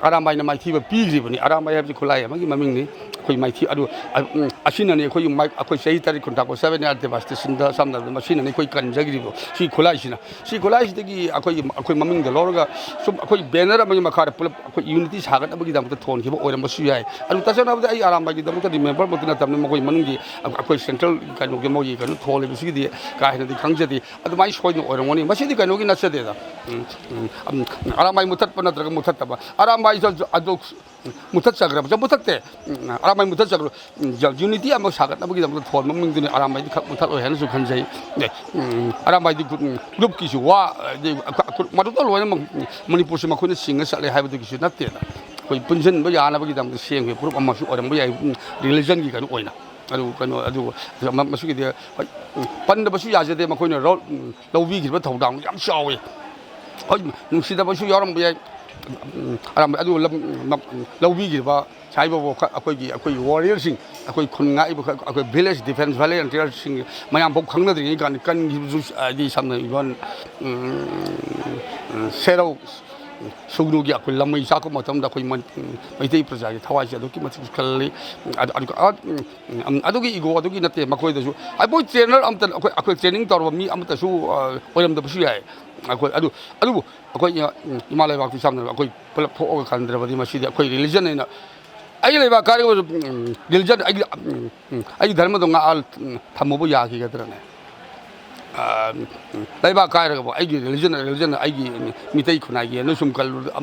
ꯑꯔꯥꯝꯕꯥꯏꯅ ꯃꯥꯏꯊꯤꯕ ꯄꯤꯈ꯭ꯔꯤꯕꯅꯤ ꯑꯔꯥꯝꯕꯥꯏ ꯍꯥꯏꯕꯁꯤ ꯈꯨꯠꯂꯥꯏ ꯑꯃꯒꯤ ꯃꯃꯤꯡꯅꯤ ꯑꯩꯈꯣꯏ ꯃꯥꯏꯊꯤ ꯑꯗꯨ ꯑꯁꯤꯅꯅꯤ ꯑꯩꯈꯣꯏ ꯆꯍꯤ 3 ꯈꯨꯟꯇꯥꯛꯄ 7 ꯏꯌꯥꯔ ꯗꯦꯚꯥꯁꯇꯦꯁꯟꯗ ꯁꯝꯅ ꯍꯥꯏꯔꯕꯗ ꯃꯁꯤꯅꯅꯤ ꯑꯩꯈꯣꯏ ꯀꯟꯖꯈ꯭ꯔꯤꯕ ꯁꯤ ꯈꯨꯠꯂꯥꯏꯁꯤꯗꯒꯤ ꯑꯩꯈꯣꯏ ꯃꯃꯤꯡꯗ ꯂꯧꯔꯒ ꯁꯨꯝ ꯑꯩꯈꯣꯏ ꯕꯦꯅꯔ ꯑꯃꯒꯤ ꯃꯈꯥꯗ ꯄꯨꯂꯞ ꯑꯩꯈꯣꯏ ꯌꯨꯅꯤꯇꯤ ꯁꯥꯒꯠꯅꯕꯒꯤꯗꯃꯛꯇ ꯊꯣꯟꯈꯤꯕ ꯑꯣꯏꯔꯝꯕꯁꯨ ꯌꯥꯏ ꯑꯗꯨ ꯇꯁꯦꯡꯅꯕꯗꯤ ꯑꯩ ꯑꯔꯥꯝꯕꯥꯏꯒꯤꯗꯃꯛꯇꯗꯤ ꯃꯦꯝꯕꯔꯃꯛꯇꯤ ꯅꯠꯇꯕꯅꯤ ꯃꯈꯣꯏ ꯃꯅꯨꯡꯒꯤ ꯑꯩꯈꯣꯏ ꯁꯦꯟꯇ꯭ꯔꯦꯜ ꯀꯩꯅꯣꯒꯤ ꯃꯣꯏꯒꯤ ꯀꯩꯅꯣ ꯊꯣꯜꯂꯤꯕꯁꯤꯒꯤꯗꯤ ꯀꯥ ꯍꯦꯟꯅꯗꯤ ꯈꯪꯖꯗꯦ ꯑꯗꯨꯃꯥꯏꯅ ꯁꯣꯏꯅ ꯑꯣꯏꯔꯝꯒꯅꯤ ꯃꯁꯤꯗꯤ ꯀꯩꯅꯣꯒꯤ ꯅꯠꯆꯗꯦꯗ ꯑꯔꯥꯝꯕꯥꯏ ꯃꯨꯊꯠꯄ ꯅꯠꯇ꯭ꯔꯒ ꯃꯨꯊꯠꯇꯕ ꯑꯔꯥꯝꯕꯥꯏ ꯑꯗꯨ ꯃꯨꯊꯠꯆꯈ꯭ꯔꯕ ꯃꯨꯊꯠꯇꯦ ꯑꯔꯥꯝꯕꯥꯏ ꯃꯨꯊꯠꯆꯈ꯭ꯔ ꯌꯨꯅꯤꯇꯤ ꯑꯃ ꯁꯥꯒꯠꯅꯕꯒꯤꯗꯃꯛꯇ ꯊꯣꯟꯕ ꯃꯃꯤꯡꯗꯨꯅꯤ ꯑꯔꯥꯝꯕꯥꯏꯗꯤ ꯈꯛ ꯃꯨꯊꯠꯂꯣꯏ ꯍꯥꯏꯅꯁꯨ ꯈꯟꯖꯩ ꯑꯔꯥꯝꯕꯥꯏꯗꯤ ꯒ꯭ꯔꯨꯞꯀꯤꯁꯨ ꯃꯗꯨꯗ ꯂꯣꯏꯅꯃꯛ ꯃꯅꯤꯄꯨꯔꯁꯤ ꯃꯈꯣꯏꯅ ꯆꯤꯡꯉ ꯆꯠꯂꯦ ꯍꯥꯏꯕꯗꯨꯒꯤꯁꯨ ꯅꯠꯇꯦꯗ ꯑꯩꯈꯣꯏ ꯄꯨꯟꯁꯤꯟꯕ ꯌꯥꯅꯕꯒꯤꯗꯃꯛꯇ ꯁꯦꯝꯈꯤꯕ ꯒ꯭ꯔꯨꯞ ꯑꯃꯁꯨ ꯑꯣꯏꯔꯝꯕ ꯌꯥꯏ ꯔꯤꯂꯤꯖꯟꯒꯤ ꯀꯩꯅꯣ ꯑꯣꯏꯅ ꯑꯗꯨ ꯃꯁꯤꯒꯤꯗꯤ ꯍꯣꯏ ꯄꯟꯗꯕꯁꯨ ꯌꯥꯖꯗꯦ ꯃꯈꯣꯏꯅ ꯂꯧꯕꯤꯈꯤꯕ ꯊꯧꯗꯥꯡ ꯌꯥꯝ ꯆꯥꯎꯋꯤ ꯍꯣꯏ ꯅꯨꯡꯁꯤꯗꯕꯁꯨ ꯌꯥꯎꯔꯝꯕ ꯌꯥꯏ ꯑꯗꯨ ꯂꯧꯕꯤꯈꯤꯕ ꯍꯥꯏꯕꯕꯨ ꯑꯩꯈꯣꯏꯒꯤ ꯋꯥꯔꯤꯌꯔꯁꯤꯡ ꯑꯩꯈꯣꯏ ꯈꯨꯟ ꯉꯥꯛꯏꯕ ꯑꯩꯈꯣꯏ ꯚꯤꯂꯦꯖ ꯗꯤꯐꯦꯟꯁ ꯚꯣꯂunteersꯤꯡ ꯃꯌꯥꯝꯐꯥꯎ ꯈꯪꯅꯗ꯭ꯔꯤꯉꯩ ꯀꯥꯟꯗ ꯀꯟꯈꯤꯕꯁꯨ ꯍꯥꯏꯗꯤ ꯁꯝꯅ ꯏꯚꯟ ꯁꯦꯔꯧ ꯁꯨꯒꯅꯨꯒꯤ ꯑꯩꯈꯣꯏ ꯂꯝꯃꯩ ꯆꯥꯛꯄ ꯃꯇꯝꯗ ꯑꯩꯈꯣꯏ ꯃꯩꯇꯩ ꯄ꯭ꯔꯖꯥꯒꯤ ꯊꯋꯥꯏꯁꯦ ꯑꯗꯨꯛꯀꯤ ꯃꯇꯤꯛ ꯀꯜꯂꯤ ꯑꯗꯨꯒꯤ ꯏꯒꯣ ꯑꯗꯨꯒꯤ ꯅꯠꯇꯦ ꯃꯈꯣꯏꯗꯁꯨ ꯃꯣꯏ ꯇ꯭ꯔꯦꯅꯔ ꯑꯃꯇ ꯑꯩꯈꯣꯏ ꯇ꯭ꯔꯦꯅꯤꯡ ꯇꯧꯔꯕ ꯃꯤ ꯑꯃꯠꯇꯁꯨ ꯑꯣꯏꯔꯝꯗꯕꯁꯨ ꯌꯥꯏ ꯑꯗꯨꯕꯨ ꯑꯩꯈꯣꯏ ꯏꯃꯥ ꯂꯩꯕꯥꯛꯇꯨ ꯁꯝꯅ ꯑꯩꯈꯣꯏ ꯄꯨꯂꯞ ꯊꯣꯛꯑꯒ ꯈꯟꯗ꯭ꯔꯕꯗꯤ ꯃꯁꯤꯗꯤ ꯑꯩꯈꯣꯏ ꯔꯤꯂꯤꯖꯟ ꯑꯩꯅ ꯑꯩꯒꯤ ꯂꯩꯕꯥꯛ ꯀꯥꯏꯔꯒꯁꯨ ꯔꯤꯂꯤꯖꯟ ꯑꯩꯒꯤ ꯙꯔꯃꯗꯣ ꯉꯥꯛꯑ ꯊꯝꯃꯨꯕ ꯌꯥꯈꯤꯒꯗ꯭ꯔꯅꯦ ꯂꯩꯕꯥꯛ ꯀꯥꯏꯔꯒꯕꯨ ꯑꯩꯒꯤ ꯔꯤꯂꯤꯖꯟ ꯑꯩꯒꯤ ꯃꯤꯇꯩ ꯈꯨꯟꯅꯥꯏꯒꯤ ꯑꯅ ꯁꯨꯝ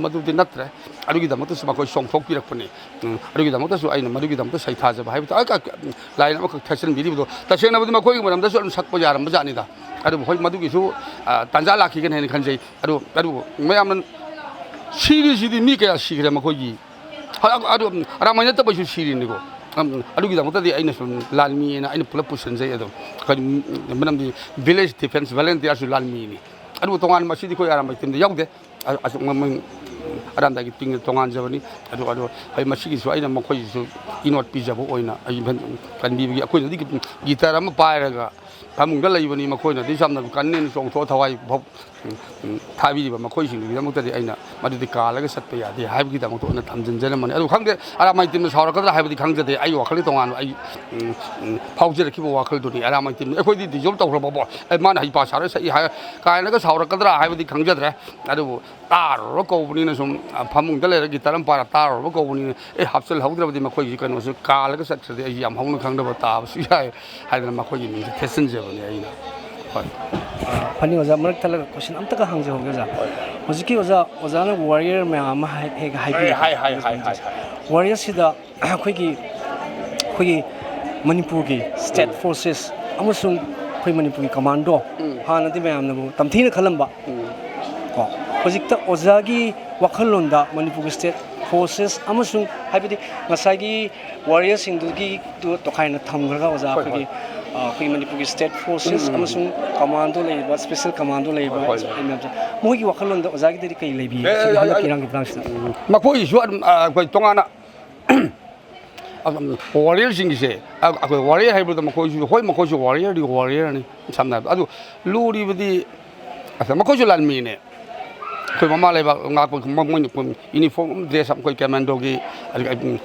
ꯃꯗꯨꯗꯤ ꯅꯠꯇ꯭ꯔꯦ ꯑꯗꯨꯒꯤꯗꯃꯛꯇꯁꯨ ꯃꯈꯣꯏ ꯆꯣꯡꯊꯣꯛꯄꯤꯔꯛꯄꯅꯤ ꯑꯗꯨꯒꯤꯗꯃꯛꯇꯁꯨ ꯑꯩꯅ ꯃꯗꯨꯒꯤꯗꯃꯛꯇ ꯁꯩꯊꯥꯖꯕ ꯍꯥꯏꯕ ꯂꯥꯏꯟ ꯑꯃꯈꯛ ꯊꯦꯠꯆꯟꯕꯤꯔꯤꯕꯗꯣ ꯇꯁꯦꯡꯅꯕꯨꯗꯤ ꯃꯈꯣꯏꯒꯤ ꯃꯔꯝꯗꯁꯨ ꯑꯗꯨꯝ ꯁꯛꯄ ꯌꯥꯔꯝꯕ ꯖꯥꯠꯅꯤꯗ ꯑꯗꯨꯕꯨ ꯍꯣꯏ ꯃꯗꯨꯒꯤꯁꯨ ꯇꯥꯟꯖꯥ ꯂꯥꯛꯈꯤꯒꯅꯤ ꯍꯥꯏꯅ ꯈꯟꯖꯩ ꯑꯗꯨꯕꯨ ꯃꯌꯥꯝꯅ ꯁꯤꯔꯤꯁꯤꯗꯤ ꯃꯤ ꯀꯌꯥ ꯁꯤꯈ꯭ꯔꯦ ꯃꯈꯣꯏꯒꯤ ꯑꯗꯨ ꯑꯔꯥꯃꯥꯏ ꯅꯠꯇꯕꯁꯨ ꯁꯤꯔꯤꯅꯤꯀꯣ ꯑꯗꯨꯒꯤꯗꯃꯛꯇꯗꯤ ꯑꯩꯅ ꯁꯨꯝ ꯂꯥꯟꯃꯤꯅ ꯑꯩꯅ ꯄꯨꯂꯞ ꯄꯨꯁꯤꯟꯖꯩ ꯑꯗꯨꯝ ꯃꯔꯝꯗꯤ ꯚꯤꯂꯦꯖ ꯗꯤꯐꯦꯟꯁ ꯚꯣꯂunteerꯁꯨ ꯂꯥꯟꯃꯤꯅꯤ ꯑꯗꯨꯕꯨ ꯇꯣꯉꯥꯟ ꯃꯁꯤꯗꯤ ꯑꯩꯈꯣꯏ ꯑꯔꯥꯝꯕꯥꯏ ꯇꯤꯝꯗ ꯌꯥꯎꯗꯦ ꯑꯔꯥꯝꯕꯥꯏꯒꯤ ꯇꯤꯝꯅ ꯇꯣꯉꯥꯟꯖꯕꯅꯤ ꯑꯗꯨ ꯑꯩ ꯃꯁꯤꯒꯤꯁꯨ ꯑꯩꯅ ꯃꯈꯣꯏꯒꯤꯁꯨ ꯏꯅꯣꯠ ꯄꯤꯖꯕ ꯑꯣꯏꯅ ꯑꯩ ꯀꯟꯕꯤꯕꯒꯤ ꯑꯩꯈꯣꯏꯅꯗꯤ ꯒꯤꯇꯔ ꯑꯃ ꯄꯥꯏꯔꯒ ꯐꯃꯨꯡꯗ ꯂꯩꯕꯅꯤ ꯃꯈꯣꯏꯅꯗꯤ ꯁꯝꯅ ꯀꯟꯅꯦꯅ ꯆꯣꯡꯊꯣꯛꯑ ꯊꯋꯥꯏ ꯊꯥꯕꯤꯔꯤꯕ ꯃꯈꯣꯏꯁꯤꯡꯒꯤꯗꯃꯛꯇꯗꯤ ꯑꯩꯅ ꯃꯗꯨꯗꯤ ꯀꯥꯜꯂꯒ ꯆꯠꯄ ꯌꯥꯗꯦ ꯍꯥꯏꯕꯒꯤꯗꯃꯛꯇ ꯑꯣꯏꯅ ꯊꯝꯖꯤꯟꯖꯔꯝꯕꯅꯤ ꯑꯗꯨ ꯈꯪꯗꯦ ꯑꯔꯥꯃꯥꯏ ꯇꯤꯝꯅ ꯁꯥꯎꯔꯛꯀꯗ꯭ꯔꯥ ꯍꯥꯏꯕꯗꯤ ꯈꯪꯖꯗꯦ ꯑꯩ ꯋꯥꯈꯜꯗꯤ ꯇꯣꯉꯥꯟꯕ ꯑꯩ ꯐꯥꯎꯖꯔꯛꯈꯤꯕ ꯋꯥꯈꯜꯗꯨꯅꯤ ꯑꯔꯥꯃꯥꯏ ꯇꯤꯝ ꯑꯩꯈꯣꯏꯗꯤ ꯗꯤꯖꯣꯜꯕ ꯇꯧꯈ꯭ꯔꯕꯕꯣ ꯃꯥꯅ ꯍꯩꯄꯥ ꯁꯥꯔ ꯁꯛꯏ ꯀꯥꯏꯅꯒ ꯁꯥꯎꯔꯛꯀꯗ꯭ꯔꯥ ꯍꯥꯏꯕꯗꯤ ꯈꯪꯖꯗ꯭ꯔꯦ ꯑꯗꯨꯕꯨ ꯇꯥꯔꯨꯔ ꯀꯧꯕꯅꯤꯅ ꯁꯨꯝ ꯐꯃꯨꯡꯗ ꯂꯩꯔꯒ ꯒꯤꯇꯔ ꯑꯃ ꯄꯥꯏꯔ ꯇꯥꯔꯨꯔꯕ ꯀꯧꯕꯅꯤꯅ ꯍꯥꯞꯆꯤꯜꯍꯧꯗ꯭ꯔꯕꯗꯤ ꯃꯈꯣꯏꯒꯤ ꯀꯩꯅꯣꯁꯨ ꯀꯥꯜꯂꯒ ꯆꯠꯈ꯭ꯔꯗꯤ ꯑꯩ ꯌꯥꯝ ꯍꯧꯅ ꯈꯪꯗꯕ ꯇꯥꯕꯁꯨ ꯌꯥꯏ ꯍꯥꯏꯗꯅ ꯃꯈꯣꯏꯒꯤ ꯃꯤꯡꯁꯦ ꯊꯦꯠꯆꯤꯟꯖꯕꯅꯤ ꯑꯩꯅ ꯍꯣꯏ ꯐꯅꯤ ꯑꯣꯖꯥ ꯃꯔꯛ ꯊꯠꯂꯒ ꯀꯣꯏꯁꯟ ꯑꯝꯇꯒ ꯍꯪꯖꯍꯧꯒꯦ ꯑꯣꯖꯥ ꯍꯧꯖꯤꯛꯀꯤ ꯑꯣꯖꯥꯅ ꯋꯥꯔꯤꯌꯔ ꯃꯌꯥꯝ ꯑꯃ ꯍꯦꯛ ꯍꯥꯏꯕꯤꯌꯨ ꯋꯥꯔꯤꯌꯔꯁꯤꯗ ꯑꯩꯈꯣꯏꯒꯤ ꯃꯅꯤꯄꯨꯔꯒꯤ ꯁ꯭ꯇꯦꯠ ꯐꯣꯔꯁꯦꯁ ꯑꯃꯁꯨꯡ ꯑꯩꯈꯣꯏ ꯃꯅꯤꯄꯨꯔꯒꯤ ꯀꯃꯥꯟꯗꯣ ꯍꯥꯟꯅꯗꯤ ꯃꯌꯥꯝꯅꯕꯨ ꯇꯝꯊꯤꯅ ꯈꯜꯂꯝꯕ ꯀꯣ ꯍꯧꯖꯤꯛꯇ ꯑꯣꯖꯥꯒꯤ ꯋꯥꯈꯜꯂꯣꯟꯗ ꯃꯅꯤꯄꯨꯔꯒꯤ ꯁ꯭ꯇꯦꯠ ꯐꯣꯔꯁꯦꯁ ꯑꯃꯁꯨꯡ ꯍꯥꯏꯕꯗꯤ ꯉꯁꯥꯏꯒꯤ ꯋꯥꯔꯤꯌꯔꯁꯤꯡꯗꯨꯒꯤ ꯇꯣꯈꯥꯏꯅ ꯊꯝꯈ꯭ꯔꯒ ꯑꯣꯖꯥ ꯑꯩꯈꯣꯏꯒꯤ ꯃꯅꯤꯄꯨꯔꯒꯤ ꯁ꯭ꯇꯦꯠ ꯐꯣꯔꯁꯦꯁ ꯑꯃꯁꯨꯡ ꯀꯃꯥꯟꯗꯣ ꯂꯩꯔꯤꯕ ꯁ꯭ꯄꯦꯁꯦꯜ ꯀꯃꯥꯟꯗꯣ ꯂꯩꯔꯤꯕ ꯃꯣꯏꯒꯤ ꯋꯥꯈꯜꯂꯣꯟꯗ ꯑꯣꯖꯥꯒꯤꯗꯗꯤ ꯀꯩ ꯂꯩꯕꯤꯒꯦ ꯍꯟꯗꯛꯀꯤ ꯏꯔꯥꯡꯒꯤ ꯃꯇꯥꯡꯁꯤꯗ ꯃꯈꯣꯏꯒꯤꯁꯨ ꯑꯗꯨꯝ ꯑꯩꯈꯣꯏ ꯇꯣꯉꯥꯟꯅ ꯋꯥꯔꯤꯌꯔꯁꯤꯡꯒꯤꯁꯦ ꯑꯩꯈꯣꯏ ꯋꯥꯔꯤꯌꯔ ꯍꯥꯏꯕꯗ ꯃꯈꯣꯏꯁꯨ ꯍꯣꯏ ꯃꯈꯣꯏꯁꯨ ꯋꯥꯔꯤꯌꯔꯗꯤ ꯋꯥꯔꯤꯌꯔꯅꯤ ꯁꯝꯅ ꯍꯥꯏꯔꯕꯗ ꯑꯗꯨ ꯂꯨꯔꯤꯕꯗꯤ ꯃꯈꯣꯏꯁꯨ ꯂꯥꯟꯃꯤꯅꯦ ꯑꯩꯈꯣꯏ ꯃꯃꯥ ꯂꯩꯕꯥꯛ ꯉꯥꯛꯄ ꯃꯣꯏꯅ ꯌꯨꯅꯤꯐꯣꯔꯝ ꯗ꯭ꯔꯦꯁ ꯑꯩꯈꯣꯏ ꯀꯦꯃꯦꯟꯗꯣꯒꯤ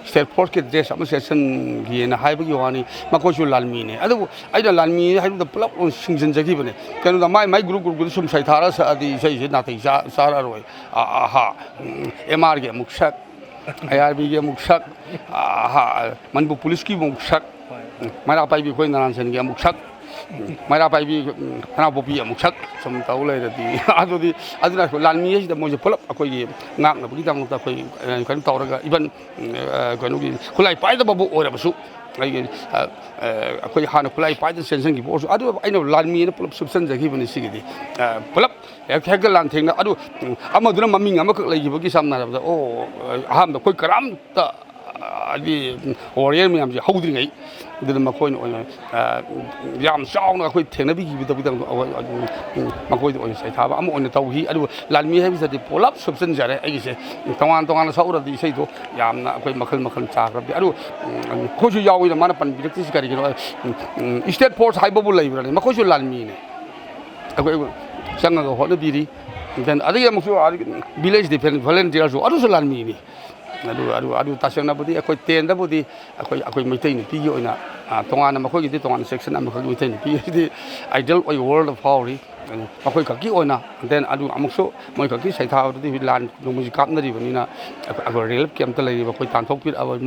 ꯁ꯭ꯇꯦꯠ ꯐꯣꯔꯁꯀꯤ ꯗ꯭ꯔꯦꯁ ꯑꯃ ꯁꯦꯠꯆꯟꯒꯦꯅ ꯍꯥꯏꯕꯒꯤ ꯋꯥꯅꯤ ꯃꯈꯣꯏꯁꯨ ꯂꯥꯟꯃꯤꯅꯦ ꯑꯗꯨꯕꯨ ꯑꯩꯅ ꯂꯥꯟꯃꯤ ꯍꯥꯏꯕꯗ ꯄꯨꯂꯞ ꯁꯤꯡꯖꯤꯟꯖꯈꯤꯕꯅꯦ ꯀꯩꯅꯣꯗ ꯃꯥꯏ ꯒ꯭ꯔꯨꯞꯗ ꯁꯨꯝ ꯁꯩꯊꯥꯔ ꯁꯛꯑꯗꯤ ꯏꯁꯩꯁꯦ ꯅꯥꯇꯩ ꯆꯥꯔꯔꯣꯏ ꯑꯦꯝ ꯑꯥꯔꯒꯤ ꯑꯃꯨꯛ ꯁꯛ ꯑꯥꯏ ꯑꯥꯔ ꯕꯤꯒꯤ ꯑꯃꯨꯛ ꯁꯛ ꯃꯅꯤꯄꯨꯔ ꯄꯨꯂꯤꯁꯀꯤ ꯑꯃꯨꯛ ꯁꯛ ꯃꯩꯔꯥ ꯄꯥꯏꯕꯤ ꯑꯩꯈꯣꯏ ꯅꯔꯥꯟꯁꯟꯒꯤ ꯑꯃꯨꯛ ꯁꯛ ꯃꯩꯔꯥ ꯄꯥꯏꯕꯤ ꯁꯅꯥꯄꯣꯛꯄꯤ ꯑꯃꯨꯛ ꯁꯛ ꯁꯨꯝ ꯇꯧ ꯂꯩꯔꯗꯤ ꯑꯗꯨꯅ ꯂꯥꯟꯃꯤ ꯍꯥꯏꯁꯤꯗ ꯃꯣꯏꯁꯦ ꯄꯨꯂꯞ ꯑꯩꯈꯣꯏꯒꯤ ꯉꯥꯛꯅꯕꯒꯤꯗꯃꯛꯇ ꯑꯩꯈꯣꯏ ꯀꯩꯅꯣ ꯇꯧꯔꯒ ꯏꯚꯟ ꯀꯩꯅꯣꯒꯤ ꯈꯨꯠꯂꯥꯏ ꯄꯥꯏꯗꯕꯕꯨ ꯑꯣꯏꯔꯕꯁꯨ ꯑꯩꯈꯣꯏ ꯍꯥꯟꯅ ꯈꯨꯠꯂꯥꯏ ꯄꯥꯏꯗꯅ ꯆꯦꯟꯁꯤꯟꯈꯤꯕ ꯑꯣꯏꯔꯁꯨ ꯑꯗꯨ ꯑꯩꯅ ꯂꯥꯟꯃꯤꯅ ꯄꯨꯂꯞ ꯁꯨꯞꯆꯟꯖꯈꯤꯕꯅꯤ ꯁꯤꯒꯤꯗꯤ ꯄꯨꯂꯞ ꯍꯦꯛꯇ ꯂꯥꯟꯊꯦꯡꯅ ꯑꯗꯨ ꯑꯃꯗꯨꯅ ꯃꯃꯤꯡ ꯑꯃꯈꯛ ꯂꯩꯈꯤꯕꯒꯤ ꯁꯝꯅ ꯍꯥꯏꯔꯕꯗ ꯑꯍꯥꯟꯕꯗ ꯑꯩꯈꯣꯏ ꯀꯔꯝꯇ ꯍꯥꯏꯗꯤ ꯋꯥꯔꯤꯌꯔ ꯃꯌꯥꯝꯁꯦ ꯍꯧꯗ꯭ꯔꯤꯉꯩ ꯑꯗꯨꯅ ꯃꯈꯣꯏꯅ ꯑꯣꯏꯅ ꯌꯥꯝ ꯆꯥꯎꯅ ꯑꯩꯈꯣꯏ ꯊꯦꯡꯅꯕꯤꯈꯤꯕꯗꯒꯤꯗꯃꯛ ꯃꯈꯣꯏꯗ ꯑꯣꯏꯅ ꯁꯩꯊꯥꯕ ꯑꯃ ꯑꯣꯏꯅ ꯇꯧꯈꯤ ꯑꯗꯨꯕꯨ ꯂꯥꯟꯃꯤ ꯍꯥꯏꯕꯁꯤꯗꯤ ꯄꯨꯂꯞ ꯁꯨꯞꯆꯟꯖꯔꯦ ꯑꯩꯒꯤꯁꯦ ꯇꯣꯉꯥꯟꯅ ꯁꯛꯎꯔꯗꯤ ꯏꯁꯩꯗꯣ ꯌꯥꯝꯅ ꯑꯩꯈꯣꯏ ꯃꯈꯜ ꯆꯥꯈ꯭ꯔꯕꯗꯤ ꯑꯗꯨ ꯑꯩꯈꯣꯏꯁꯨ ꯌꯥꯎꯏꯗ ꯃꯥꯅ ꯄꯟꯕꯤꯔꯛꯇ꯭ꯔꯤꯁꯤ ꯀꯔꯤꯒꯤꯅꯣ ꯁ꯭ꯇꯦꯠ ꯐꯣꯔꯁ ꯍꯥꯏꯕꯕꯨ ꯂꯩꯕ꯭ꯔꯅꯤ ꯃꯈꯣꯏꯁꯨ ꯂꯥꯟꯃꯤꯅꯦ ꯑꯩꯈꯣꯏ ꯆꯪꯉꯒ ꯍꯣꯠꯅꯕꯤꯔꯤ ꯑꯗꯒꯤ ꯑꯃꯨꯛꯁꯨ ꯚꯤꯂꯦꯖ ꯗꯤꯐꯦꯟꯁ ꯚꯣꯂunteerꯁꯨ ꯑꯗꯨꯁꯨ ꯂꯥꯟꯃꯤꯅꯤ ꯑꯗꯨ ꯇꯁꯦꯡꯅꯕꯨꯗꯤ ꯑꯩꯈꯣꯏ ꯇꯦꯟꯗꯕꯨꯗꯤ ꯑꯩꯈꯣꯏ ꯃꯩꯇꯩ ꯅꯨꯄꯤꯒꯤ ꯑꯣꯏꯅ ꯇꯣꯉꯥꯟꯅ ꯃꯈꯣꯏꯒꯤꯗꯤ ꯇꯣꯉꯥꯟꯅ ꯁꯦꯛꯁꯟ ꯑꯃꯈꯛ ꯃꯩꯇꯩ ꯅꯨꯄꯤꯒꯤꯗꯤ ꯑꯥꯏꯗꯜ ꯑꯣꯏ ꯋꯥꯔꯜꯗ ꯐꯥꯎꯔꯤ ꯃꯈꯣꯏ ꯈꯛꯀꯤ ꯑꯣꯏꯅ ꯗꯦꯟ ꯑꯗꯨ ꯑꯃꯨꯛꯁꯨ ꯃꯣꯏ ꯈꯛꯀꯤ ꯁꯩꯊꯥꯕꯗꯨꯗꯤ ꯂꯥꯟ ꯅꯣꯡꯃꯩꯁꯤ ꯀꯥꯞꯅꯔꯤꯕꯅꯤꯅ ꯑꯩꯈꯣꯏ ꯔꯤꯂꯤꯐ ꯀꯦꯝꯞꯇ ꯂꯩꯔꯤꯕ ꯑꯩꯈꯣꯏ ꯇꯥꯟꯊꯣꯛꯄꯤꯔꯛꯑꯕ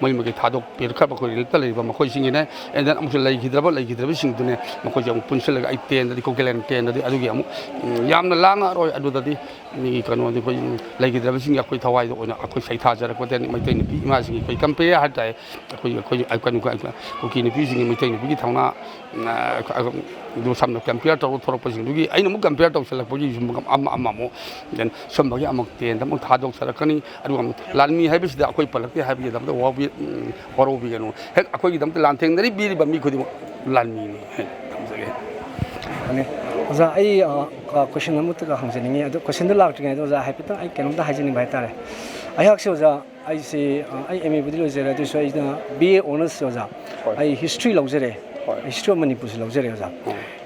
ꯃꯈꯩ ꯊꯥꯗꯣꯛꯄꯤꯔꯛꯈ꯭ꯔꯕ ꯑꯩꯈꯣꯏ ꯔꯤꯂꯤꯐꯇ ꯂꯩꯔꯤꯕ ꯃꯈꯣꯏꯁꯤꯡꯒꯤꯅꯦ ꯑꯦꯟ ꯗꯦꯟ ꯑꯃꯨꯛꯁꯨ ꯂꯩꯈꯤꯗ꯭ꯔꯕꯁꯤꯡꯗꯨꯅꯦ ꯃꯈꯣꯏꯁꯦ ꯑꯃꯨꯛ ꯄꯨꯟꯁꯤꯜꯂꯒ ꯑꯩ ꯇꯦꯟꯗꯗꯤ ꯀꯣꯀꯦꯂꯦꯟ ꯇꯦꯟꯗꯗꯤ ꯑꯗꯨꯒꯤ ꯑꯃꯨꯛ ꯌꯥꯝꯅ ꯂꯥꯡꯉꯔꯣꯏ ꯑꯗꯨꯗꯗꯤ ꯃꯤꯒꯤ ꯀꯩꯅꯣꯗꯤ ꯑꯩꯈꯣꯏ ꯂꯩꯈꯤꯗ꯭ꯔꯕꯁꯤꯡꯒꯤ ꯑꯩꯈꯣꯏ ꯊꯋꯥꯏꯗ ꯑꯣꯏꯅ ꯑꯩꯈꯣꯏ ꯁꯩꯊꯥꯖꯔꯛꯄꯗ ꯃꯩꯇꯩ ꯅꯨꯄꯤ ꯏꯃꯥꯁꯤꯡꯒꯤ ꯑꯩꯈꯣꯏ ꯀꯝꯄꯦꯌꯔ ꯍꯥꯏꯇꯥꯔꯦ ꯀꯨꯀꯤ ꯅꯨꯄꯤꯁꯤꯡꯒꯤ ꯃꯩꯇꯩ ꯅꯨꯄꯤꯒꯤ ꯊꯧꯅꯥ ꯑꯗꯨ ꯁꯝꯅ ꯀꯝꯄꯦꯌꯔ ꯇꯧꯔꯒ ꯊꯣꯔꯛꯄꯁꯤꯡꯗꯨꯒꯤ ꯑꯩꯅ ꯑꯃꯨꯛ ꯀꯝꯄꯦꯌꯔ ꯇꯧꯁꯤꯜꯂꯛꯄꯒꯤ ꯑꯃꯨꯛ ꯗꯦꯟ ꯁꯨꯝꯕꯒꯤ ꯑꯃꯨꯛ ꯇꯦꯟꯗ ꯑꯃꯨꯛ ꯊꯥꯗꯣꯛꯆꯔꯛꯀꯅꯤ ꯑꯗꯨꯒ ꯂꯥꯟꯃꯤ ꯍꯥꯏꯕꯁꯤꯗ ꯑꯩꯈꯣꯏ ꯄꯜꯂꯛꯇꯦ ꯍꯥꯏꯕꯒꯤꯗꯃꯛꯇ ꯋꯥꯔꯧꯕꯤꯒꯅꯨ ꯍꯦꯛ ꯑꯩꯈꯣꯏꯒꯤꯗꯃꯛꯇ ꯂꯥꯟꯊꯦꯡꯅꯔꯤꯕ ꯃꯤ ꯈꯨꯗꯤꯡꯃꯛ ꯂꯥꯟꯃꯤꯅꯤ ꯍꯥꯏꯅ ꯊꯝꯖꯒꯦ ꯑꯣꯖꯥ ꯑꯩ ꯀꯣꯏꯁꯟ ꯑꯃꯠꯇꯒ ꯍꯪꯖꯅꯤꯡꯉꯤ ꯑꯗꯣ ꯀꯣꯏꯁꯟꯗꯣ ꯂꯥꯛꯇ꯭ꯔꯤꯉꯩꯗ ꯑꯣꯖꯥ ꯍꯥꯏꯐꯦꯠꯇꯪ ꯑꯩ ꯀꯩꯅꯣꯝꯇ ꯍꯥꯏꯖꯅꯤꯡꯕ ꯍꯥꯏꯇꯥꯔꯦ ꯑꯩꯍꯥꯛꯁꯦ ꯑꯣꯖꯥ ꯑꯩꯁꯦ ꯑꯩ MA ꯕꯨꯗꯤ ꯂꯣꯏꯖꯔꯦ ꯑꯗꯨꯁꯨ ꯑꯩꯅ BA ꯑꯣꯅꯔꯁ ꯑꯣꯖꯥ ꯑꯩ ꯍꯤꯁꯇ꯭ꯔꯤ ꯂꯧꯖꯔꯦ ꯍꯤꯁꯇ꯭ꯔꯤ ꯑꯣꯐ ꯃꯅꯤꯄꯨꯔꯁꯤ ꯂꯧꯖꯔꯦ ꯑꯣꯖꯥ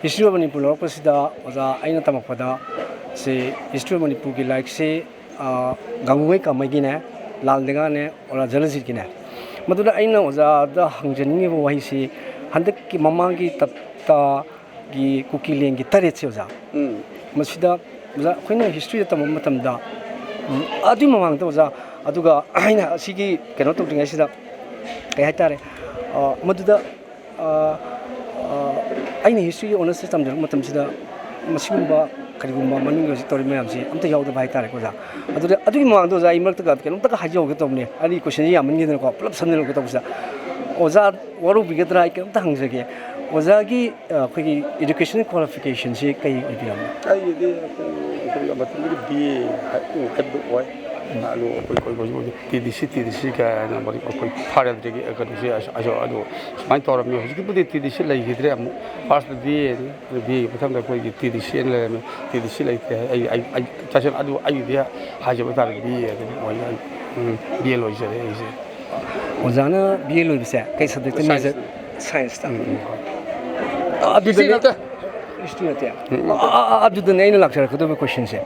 ꯍꯤꯁꯇ꯭ꯔꯤ ꯑꯣꯐ ꯃꯅꯤꯄꯨꯔ ꯂꯧꯔꯛꯄꯁꯤꯗ ꯑꯣꯖꯥ ꯑꯩꯅ ꯇꯝꯃꯛꯄꯗ ꯁꯤ ꯍꯤꯁꯇ꯭ꯔꯤ ꯑꯣꯐ ꯃꯅꯤꯄꯨꯔꯒꯤ ꯂꯥꯏꯔꯤꯛꯁꯤ ꯒꯥꯡꯒꯨꯉꯩ ꯀꯥꯃꯩꯒꯤꯅꯦ ꯂꯥꯜ ꯗꯦꯡꯒꯥꯅꯦ ꯑꯣꯔ ꯖꯂꯖꯤꯠꯀꯤꯅꯦ ꯃꯗꯨꯗ ꯑꯩꯅ ꯑꯣꯖꯥꯗ ꯍꯪꯖꯅꯤꯡꯉꯤꯕ ꯋꯥꯍꯩꯁꯤ ꯍꯟꯗꯛꯀꯤ ꯃꯃꯥꯡꯒꯤ ꯇꯞꯇꯥꯒꯤ ꯀꯨꯀꯤꯂꯦꯟꯒꯤ ꯇꯔꯦꯠꯁꯦ ꯑꯣꯖꯥ ꯃꯁꯤꯗ ꯑꯣꯖꯥ ꯑꯩꯈꯣꯏꯅ ꯍꯤꯁꯇ꯭ꯔꯤꯗ ꯇꯝꯕ ꯃꯇꯝꯗ ꯑꯗꯨꯒꯤ ꯃꯃꯥꯡꯗ ꯑꯣꯖꯥ ꯑꯗꯨꯒ ꯑꯩꯅ ꯑꯁꯤꯒꯤ ꯀꯩꯅꯣ ꯇꯧꯗ꯭ꯔꯤꯉꯩꯁꯤꯗ ꯀꯩ ꯍꯥꯏꯇꯥꯔꯦ ꯃꯗꯨꯗ ꯑꯩꯅ ꯍꯤꯁꯇ꯭ꯔꯤꯒꯤ ꯑꯣꯅꯔꯁꯁꯦ ꯇꯝꯖꯔꯛꯄ ꯃꯇꯝꯁꯤꯗ ꯃꯁꯤꯒꯨꯝꯕ ꯀꯔꯤꯒꯨꯝꯕ ꯃꯅꯨꯡꯗ ꯍꯧꯖꯤꯛ ꯇꯧꯔꯤꯕ ꯃꯌꯥꯝꯁꯤ ꯑꯝꯇ ꯌꯥꯎꯗꯕ ꯍꯥꯏꯇꯥꯔꯦꯀꯣ ꯑꯣꯖꯥ ꯑꯗꯨꯒꯤ ꯃꯃꯥꯡꯗ ꯑꯣꯖꯥ ꯑꯩ ꯃꯔꯛꯇꯒ ꯀꯩꯅꯣꯝꯇꯒ ꯍꯥꯏꯖꯍꯧꯒꯦ ꯇꯧꯕꯅꯦ ꯑꯩ ꯀꯣꯏꯁꯟꯁꯤ ꯌꯥꯝꯃꯟꯈꯤꯗꯅꯀꯣ ꯄꯨꯂꯞ ꯁꯝꯖꯤꯜꯂꯛꯀꯦ ꯇꯧꯕꯁꯤꯗ ꯑꯣꯖꯥ ꯋꯥꯔꯧꯕꯤꯒꯗ꯭ꯔꯥ ꯑꯩ ꯀꯩꯅꯣꯝꯇ ꯍꯪꯖꯒꯦ ꯑꯣꯖꯥꯒꯤ ꯑꯩꯈꯣꯏꯒꯤ ꯏꯗꯨꯀꯦꯁꯟ ꯀ꯭ꯋꯥꯂꯤꯐꯤꯀꯦꯁꯟꯁꯤ ꯀꯩ ꯑꯣꯏꯕꯤꯔꯝꯃꯤ ꯑꯩꯒꯤꯗꯤ ꯑꯩꯈꯣꯏ ꯃꯇꯝꯗꯨꯗꯤ BA ꯍꯥꯏꯕꯗꯨ ꯑꯣꯏ ꯑꯗꯨ ꯑꯩꯈꯣꯏ TDC ꯀꯥꯏꯅ ꯑꯩꯈꯣꯏ ꯐꯥꯔꯗꯒꯤ ꯀꯩꯅꯣꯁꯦ ꯑꯗꯨ ꯁꯨꯃꯥꯏꯅ ꯇꯧꯔꯝꯃꯤ ꯍꯧꯖꯤꯛꯀꯤꯕꯨꯗꯤ TDC ꯂꯩꯈꯤꯗ꯭ꯔꯦ ꯑꯃꯨꯛ ꯐꯥꯔꯁꯇ BA ꯑꯗꯨ BAꯒꯤ ꯃꯊꯪꯗ ꯑꯩꯈꯣꯏꯒꯤ TDC ꯑꯅ ꯂꯩꯔꯝꯃꯤ TDC ꯂꯩꯇꯦ ꯑꯩ ꯇꯁꯦꯡꯅ ꯑꯗꯨ ꯑꯩꯒꯤꯗꯤ ꯍꯥꯏꯖꯕ ꯇꯥꯔꯗꯤ BA ꯑꯗꯨꯝ ꯑꯣꯏꯅ BA ꯂꯣꯏꯖꯔꯦ ꯑꯩꯁꯦ ꯑꯣꯖꯥꯅ BA ꯂꯣꯏꯕꯁꯦ ꯀꯩ ꯁꯕꯖꯦꯛꯇ ꯃꯦꯖꯔ ꯁꯥꯏꯟꯁꯇ ꯍꯤꯁꯇ꯭ꯔꯤ ꯅꯠꯇꯦ ꯍꯤꯁꯇ꯭ꯔꯤ ꯅꯠꯇꯦ ꯑꯗꯨꯗꯅꯦ ꯑꯩꯅ ꯂꯥꯛꯆꯔꯛꯀꯗꯕ ꯀꯣꯏꯁꯟꯁꯦ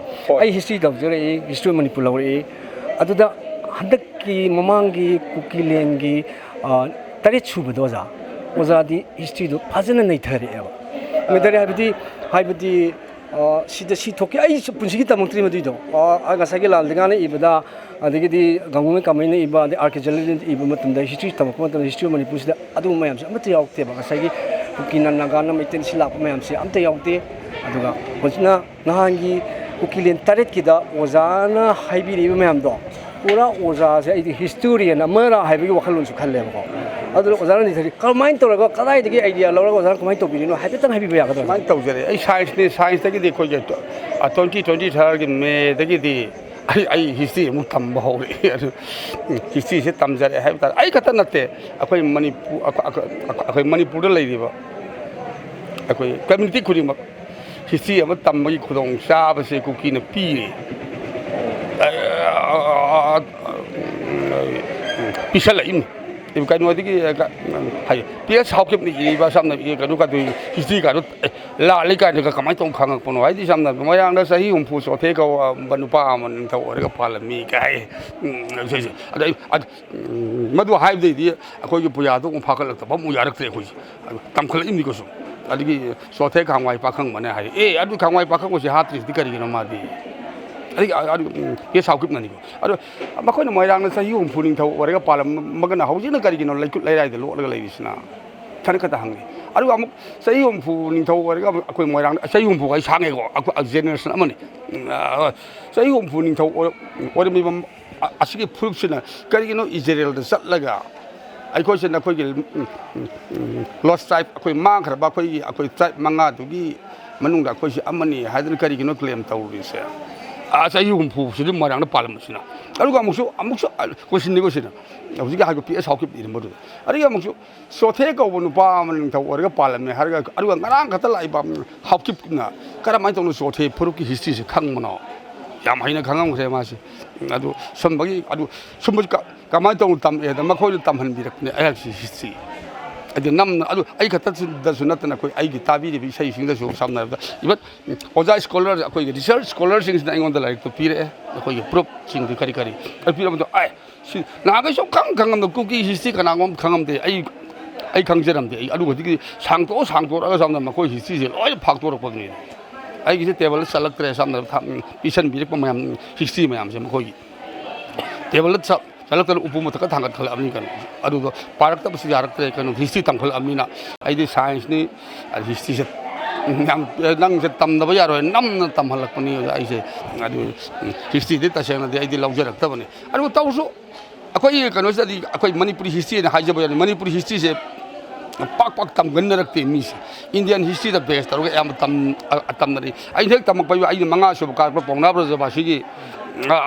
ꯑꯩ ꯍꯤꯁꯇ꯭ꯔꯤ ꯇꯧꯖꯔꯛꯏ ꯍꯤꯁꯇ꯭ꯔꯤ ꯃꯅꯤꯄꯨꯔ ꯂꯧꯔꯛꯏ ꯑꯗꯨꯗ ꯍꯟꯗꯛꯀꯤ ꯃꯃꯥꯡꯒꯤ ꯀꯨꯀꯤꯂꯦꯟꯒꯤ 8 ꯁꯨꯕꯗ ꯑꯣꯖꯥꯗꯤ ꯍꯤꯁꯇ꯭ꯔꯤꯗꯣ ꯐꯖꯅ ꯅꯩꯊꯔꯛꯑꯦꯕ ꯅꯩꯊꯔꯦ ꯍꯥꯏꯕꯗꯤ ꯁꯤꯗ ꯁꯤ ꯊꯣꯛꯀꯦ ꯑꯩ ꯄꯨꯟꯁꯤꯒꯤ ꯇꯝꯃꯛꯇ꯭ꯔꯤ ꯃꯗꯨꯏꯗꯣ ꯉꯁꯥꯏꯒꯤ ꯂꯥꯜꯗꯤꯒꯥꯅ ꯏꯕꯗ ꯑꯗꯒꯤꯗꯤ ꯒꯥꯡꯒꯣꯡ ꯀꯥꯃꯩꯅ ꯏꯕ ꯑꯗꯩ ꯑꯥꯔ ꯀꯦ ꯖꯂꯤꯅ ꯏꯕ ꯃꯇꯝꯗ ꯍꯤꯁꯇ꯭ꯔꯤ ꯇꯝꯃꯛꯄ ꯃꯇꯝꯗ ꯍꯤꯁꯇ꯭ꯔꯤ ꯃꯅꯤꯄꯨꯔꯁꯤꯗ ꯑꯗꯨꯒꯨꯝꯕ ꯃꯌꯥꯝꯁꯦ ꯑꯃꯠꯇ ꯌꯥꯎꯔꯛꯇꯦꯕ ꯉꯁꯥꯏꯒꯤ ꯀꯨꯀꯤꯅ ꯅꯥꯒꯥꯅ ꯃꯩꯇꯩ ꯁꯤ ꯂꯥꯛꯄ ꯃꯌꯥꯝꯁꯦ ꯑꯝꯇ ꯌꯥꯎꯗꯦ ꯑꯗꯨꯒ ꯍꯧꯖꯤꯛꯅ ꯅꯍꯥꯟꯒꯤ ꯀꯨꯀꯤꯂꯦꯟ 8ꯀꯤꯗ ꯑꯣꯖꯥꯅ ꯍꯥꯏꯕꯤꯔꯤꯕ ꯃꯌꯥꯝꯗꯣ ꯄꯨꯔꯥ ꯑꯣꯖꯥꯁꯦ ꯑꯩꯗꯤ ꯍꯤꯁꯇꯣꯔꯤꯌꯟ ꯑꯃꯔ ꯍꯥꯏꯕꯒꯤ ꯋꯥꯈꯜꯂꯣꯟꯁꯨ ꯈꯜꯂꯦꯕꯀꯣ ꯑꯗꯨꯅ ꯑꯣꯖꯥꯅ ꯅꯤꯊꯔꯤ ꯀꯃꯥꯏꯅ ꯇꯧꯔꯒ ꯀꯗꯥꯏꯗꯒꯤ ꯑꯥꯏꯗꯤꯌꯥ ꯂꯧꯔꯒ ꯑꯣꯖꯥꯅ ꯀꯃꯥꯏꯅ ꯇꯧꯕꯤꯔꯤꯅꯣ ꯍꯥꯏꯐꯦꯠꯇꯪ ꯍꯥꯏꯕꯤꯕ ꯌꯥꯒꯗ꯭ꯔꯥ ꯁꯨꯃꯥꯏꯅ ꯇꯧꯖꯔꯦ ꯑꯩ ꯁꯥꯏꯟꯁꯇꯒꯤꯗꯤ ꯑꯩꯈꯣꯏꯒꯤ 2023ꯒꯤ ꯃꯦꯗꯒꯤꯗꯤ ꯑꯩ ꯍꯤꯁꯇ꯭ꯔꯤ ꯑꯃꯨꯛ ꯇꯝꯕ ꯍꯧꯔꯛꯏ ꯑꯗꯨ ꯍꯤꯁꯇ꯭ꯔꯤꯁꯦ ꯇꯝꯖꯔꯦ ꯍꯥꯏꯕ ꯇꯥꯔꯦ ꯑꯩ ꯈꯛꯇ ꯅꯠꯇꯦ ꯑꯩꯈꯣꯏ ꯃꯅꯤꯄꯨꯔꯗ ꯂꯩꯔꯤꯕ ꯑꯩꯈꯣꯏ ꯀꯝꯃ꯭ꯌꯨꯅꯤꯇꯤ ꯈꯨꯗꯤꯡꯃꯛ ꯍꯤꯁꯇ꯭ꯔꯤ ꯑꯃ ꯇꯝꯕꯒꯤ ꯈꯨꯗꯣꯡꯆꯥꯕꯁꯦ ꯀꯨꯀꯤꯅ ꯄꯤꯔꯤ ꯄꯤꯁꯜꯂꯛꯏꯅꯤ ꯀꯩꯅꯣꯗꯒꯤ PH ꯍꯥꯎꯀꯤꯞꯅ ꯏꯔꯤꯕ ꯁꯝꯅ ꯀꯩꯅꯣ ꯍꯤꯁꯇ꯭ꯔꯤ ꯀꯥꯗꯣ ꯂꯥꯜꯂꯤ ꯀꯥꯏꯅꯒ ꯀꯃꯥꯏꯅ ꯇꯧꯅ ꯈꯪꯉꯛꯄꯅꯣ ꯍꯥꯏꯗꯤ ꯁꯝꯅ ꯃꯣꯏꯔꯥꯡꯗ ꯆꯍꯤ 60 ꯆꯣꯊꯦ ꯀꯧꯕ ꯅꯨꯄꯥ ꯑꯃ ꯅꯤꯡꯊꯧ ꯑꯣꯏꯔꯒ ꯄꯥꯜꯂꯝꯃꯤ ꯀꯥꯏ ꯑꯗ ꯃꯗꯨ ꯍꯥꯏꯕꯗꯩꯗꯤ ꯑꯩꯈꯣꯏꯒꯤ ꯄꯨꯌꯥꯗꯣ ꯑꯃꯨꯛ ꯐꯥꯒꯠꯂꯛꯇꯕ ꯑꯃꯨꯛ ꯌꯥꯔꯛꯇ꯭ꯔꯦ ꯑꯩꯈꯣꯏꯁꯦ ꯇꯝꯈꯠꯂꯛꯏꯅꯤꯀꯣ ꯁꯨꯝ ꯑꯗꯒꯤ ꯆꯣꯊꯦ ꯈꯥꯡꯋꯥꯏ ꯄꯥꯈꯪꯕꯅꯦ ꯍꯥꯏ ꯑꯗꯨ ꯈꯥꯡꯋꯥꯏ ꯄꯥꯈꯪꯕꯁꯦ ꯍꯥꯠꯇ꯭ꯔꯤꯁꯤꯗꯤ ꯀꯔꯤꯒꯤꯅꯣ ꯃꯥꯗꯤ PH ꯍꯥꯎꯀꯤꯞꯅꯅꯤꯀꯣ ꯑꯗꯣ ꯃꯈꯣꯏꯅ ꯃꯣꯏꯔꯥꯡꯗ ꯆꯍꯤ 60 ꯅꯤꯡꯊꯧ ꯑꯣꯏꯔꯒ ꯄꯥꯜꯂꯝꯃꯒꯅ ꯍꯧꯖꯤꯛꯅ ꯀꯔꯤꯒꯤꯅꯣ ꯂꯩꯀꯨꯠ ꯂꯩꯔꯥꯏꯗ ꯂꯣꯠꯂꯒ ꯂꯩꯔꯤꯁꯤꯅ ꯈꯛꯇ ꯍꯪꯉꯤ ꯑꯗꯨꯒ ꯑꯃꯨꯛ ꯆꯍꯤ 60 ꯅꯤꯡꯊꯧ ꯑꯣꯏꯔꯒ ꯑꯩꯈꯣꯏ ꯃꯣꯏꯔꯥꯡꯗ ꯆꯍꯤ 60 ꯑꯩ ꯁꯥꯡꯉꯦꯀꯣ ꯖꯦꯅꯦꯔꯦꯁꯟ ꯑꯃꯅꯤ ꯆꯍꯤ 60 ꯅꯤꯡꯊꯧ ꯑꯣꯏꯔꯝꯃꯤꯕ ꯑꯁꯤꯒꯤ ꯐꯨꯔꯨꯞꯁꯤꯅ ꯀꯔꯤꯒꯤꯅꯣ ꯏꯖꯔꯦꯜꯗ ꯆꯠꯂꯒ ꯑꯩꯈꯣꯏꯁꯤꯅ ꯑꯩꯈꯣꯏꯒꯤ ꯂꯣꯁ ꯇ꯭ꯔꯥꯏꯕ ꯑꯩꯈꯣꯏ ꯃꯥꯡꯈ꯭ꯔꯕ ꯑꯩꯈꯣꯏ ꯇ꯭ꯔꯥꯏꯕ 5ꯗꯨꯒꯤ ꯃꯅꯨꯡꯗ ꯑꯩꯈꯣꯏꯁꯤ ꯑꯃꯅꯤ ꯍꯥꯏꯗꯅ ꯀꯔꯤꯒꯤꯅꯣ ꯀ꯭ꯂꯦꯝ ꯇꯧꯔꯤꯁꯦ ꯆꯍꯤ 60ꯁꯤꯗꯤ ꯃꯣꯏꯔꯥꯡꯗ ꯄꯥꯜꯂꯝꯕꯁꯤꯅ ꯑꯗꯨꯒ ꯑꯃꯨꯛꯁꯨ ꯀꯣꯏꯁꯤꯟꯅꯤꯀꯣ ꯁꯤꯅ ꯍꯧꯖꯤꯛꯀꯤ ꯍꯥꯏꯕ PH ꯍꯥꯎꯀꯤꯞ ꯏꯔꯝꯕꯗꯨꯗ ꯑꯗꯨꯒ ꯑꯃꯨꯛꯁꯨ ꯆꯣꯊꯦ ꯀꯧꯕ ꯅꯨꯄꯥ ꯑꯃ ꯅꯤꯡꯊꯧ ꯑꯣꯏꯔꯒ ꯄꯥꯜꯂꯝꯃꯦ ꯍꯥꯏꯔꯒ ꯑꯗꯨꯒ ꯉꯔꯥꯡ ꯈꯛꯇ ꯂꯥꯛꯏꯕ ꯍꯥꯎꯀꯤꯞꯅ ꯀꯔꯝꯍꯥꯏꯅ ꯇꯧꯅ ꯆꯣꯊꯦ ꯐꯨꯔꯨꯞꯀꯤ ꯍꯤꯁꯇ꯭ꯔꯤꯁꯦ ꯈꯪꯕꯅꯣ ꯌꯥꯝ ꯍꯩꯅ ꯈꯪꯉꯝꯈ꯭ꯔꯦ ꯃꯥꯁꯦ ꯑꯗꯨ ꯁꯨꯝꯕꯁꯤ ꯀꯃꯥꯏꯅ ꯇꯧꯅ ꯇꯝꯃꯛꯑꯦꯗ ꯃꯈꯣꯏꯅ ꯇꯝꯍꯟꯕꯤꯔꯛꯄꯅꯦ ꯑꯩꯍꯥꯛꯁꯤ ꯍꯤꯁꯇ꯭ꯔꯤ ꯑꯗꯨ ꯅꯝꯅ ꯑꯗꯨ ꯑꯩ ꯈꯛꯇꯗꯁꯨ ꯅꯠꯇꯅ ꯑꯩꯈꯣꯏ ꯑꯩꯒꯤ ꯇꯥꯕꯤꯔꯤꯕ ꯏꯁꯩꯁꯤꯡꯗꯁꯨ ꯁꯝꯅ ꯍꯥꯏꯔꯕꯗ ꯏꯚꯟ ꯑꯣꯖꯥ ꯁ꯭ꯀꯣꯂꯔ ꯑꯩꯈꯣꯏꯒꯤ ꯔꯤꯁꯔꯁ ꯁ꯭ꯀꯣꯂꯔꯁꯤꯡꯁꯤꯅ ꯑꯩꯉꯣꯟꯗ ꯂꯥꯏꯔꯤꯛꯇꯣ ꯄꯤꯔꯛꯑꯦ ꯑꯩꯈꯣꯏꯒꯤ ꯄ꯭ꯔꯨꯐꯁꯤꯡꯗꯨ ꯀꯔꯤ ꯑꯗꯨ ꯄꯤꯔꯛꯄꯗꯣ ꯁꯤ ꯅꯍꯥꯟꯈꯩ ꯁꯨꯡꯈꯪ ꯈꯪꯉꯝꯗ ꯀꯨꯀꯤ ꯍꯤꯁꯇ꯭ꯔꯤ ꯀꯅꯥꯒꯨꯝꯕ ꯈꯪꯉꯝꯗꯦ ꯑꯩ ꯈꯪꯖꯔꯝꯗꯦ ꯑꯗꯨꯒ ꯍꯧꯖꯤꯛꯀꯤ ꯁꯥꯡꯇꯣꯛꯑꯒ ꯁꯝꯅ ꯃꯈꯣꯏ ꯍꯤꯁꯇ꯭ꯔꯤꯁꯦ ꯂꯣꯏꯅ ꯐꯥꯛꯇꯣꯔꯛꯄꯗꯨꯅꯤ ꯑꯩꯒꯤꯁꯦ ꯇꯦꯕꯜꯗ ꯆꯠꯂꯛꯇ꯭ꯔꯦ ꯁꯝꯅ ꯄꯤꯁꯟꯕꯤꯔꯛꯄ ꯃꯌꯥꯝ ꯍꯤꯁꯇ꯭ꯔꯤ ꯃꯌꯥꯝꯁꯦ ꯃꯈꯣꯏꯒꯤ ꯇꯦꯕꯜꯗ ꯆꯠꯂꯛꯇꯅ ꯎꯄꯨ ꯃꯊꯛꯇ ꯊꯥꯡꯒꯠꯈꯠꯂꯛꯑꯕꯅꯤ ꯀꯩꯅꯣ ꯑꯗꯨꯒ ꯄꯥꯔꯛꯇꯕꯁꯨ ꯌꯥꯔꯛꯇ꯭ꯔꯦ ꯀꯩꯅꯣ ꯍꯤꯁꯇ꯭ꯔꯤ ꯇꯝꯈꯠꯂꯛꯑꯕꯅꯤ나 ꯑꯩꯗꯤ ꯁꯥꯏꯟꯁꯅꯤ ꯍꯤꯁꯇ꯭ꯔꯤꯁꯦ ꯌꯥꯝ ꯅꯪꯁꯦ ꯇꯝꯗꯕ ꯌꯥꯔꯣꯏ ꯅꯝꯅ ꯇꯝꯍꯜꯂꯛꯄꯅꯤ ꯑꯩꯁꯦ ꯑꯗꯨ ꯍꯤꯁꯇ꯭ꯔꯤꯗꯤ ꯇꯁꯦꯡꯅꯗꯤ ꯑꯩꯗꯤ ꯂꯧꯖꯔꯛꯇꯕꯅꯤ ꯑꯗꯨꯒ ꯇꯧꯔꯁꯨ ꯑꯩꯈꯣꯏ ꯀꯩꯅꯣꯁꯤꯗꯗꯤ ꯑꯩꯈꯣꯏ ꯃꯅꯤꯄꯨꯔꯤ ꯍꯤꯁꯇ꯭ꯔꯤꯅ ꯍꯥꯏꯖꯕ ꯌꯥꯅꯤ ꯃꯅꯤꯄꯨꯔꯤ ꯍꯤꯁꯇ꯭ꯔꯤꯁꯦ ꯄꯥꯛ ꯇꯝꯒꯟꯅꯔꯛꯇꯦ ꯃꯤꯁꯦ ꯏꯟꯗꯤꯌꯟ ꯍꯤꯁꯇ꯭ꯔꯤꯗ ꯕꯦꯁ ꯇꯧꯔꯒ ꯑꯌꯥꯝꯕ ꯇꯝꯅꯔꯤ ꯑꯩꯅ ꯍꯦꯛ ꯇꯝꯃꯛꯄ ꯑꯩꯅ 5 ꯁꯨꯕ ꯀꯥꯔꯛꯄ ꯄꯥꯎꯅꯥ ꯕ꯭ꯔꯖꯕꯥꯁꯤꯒꯤ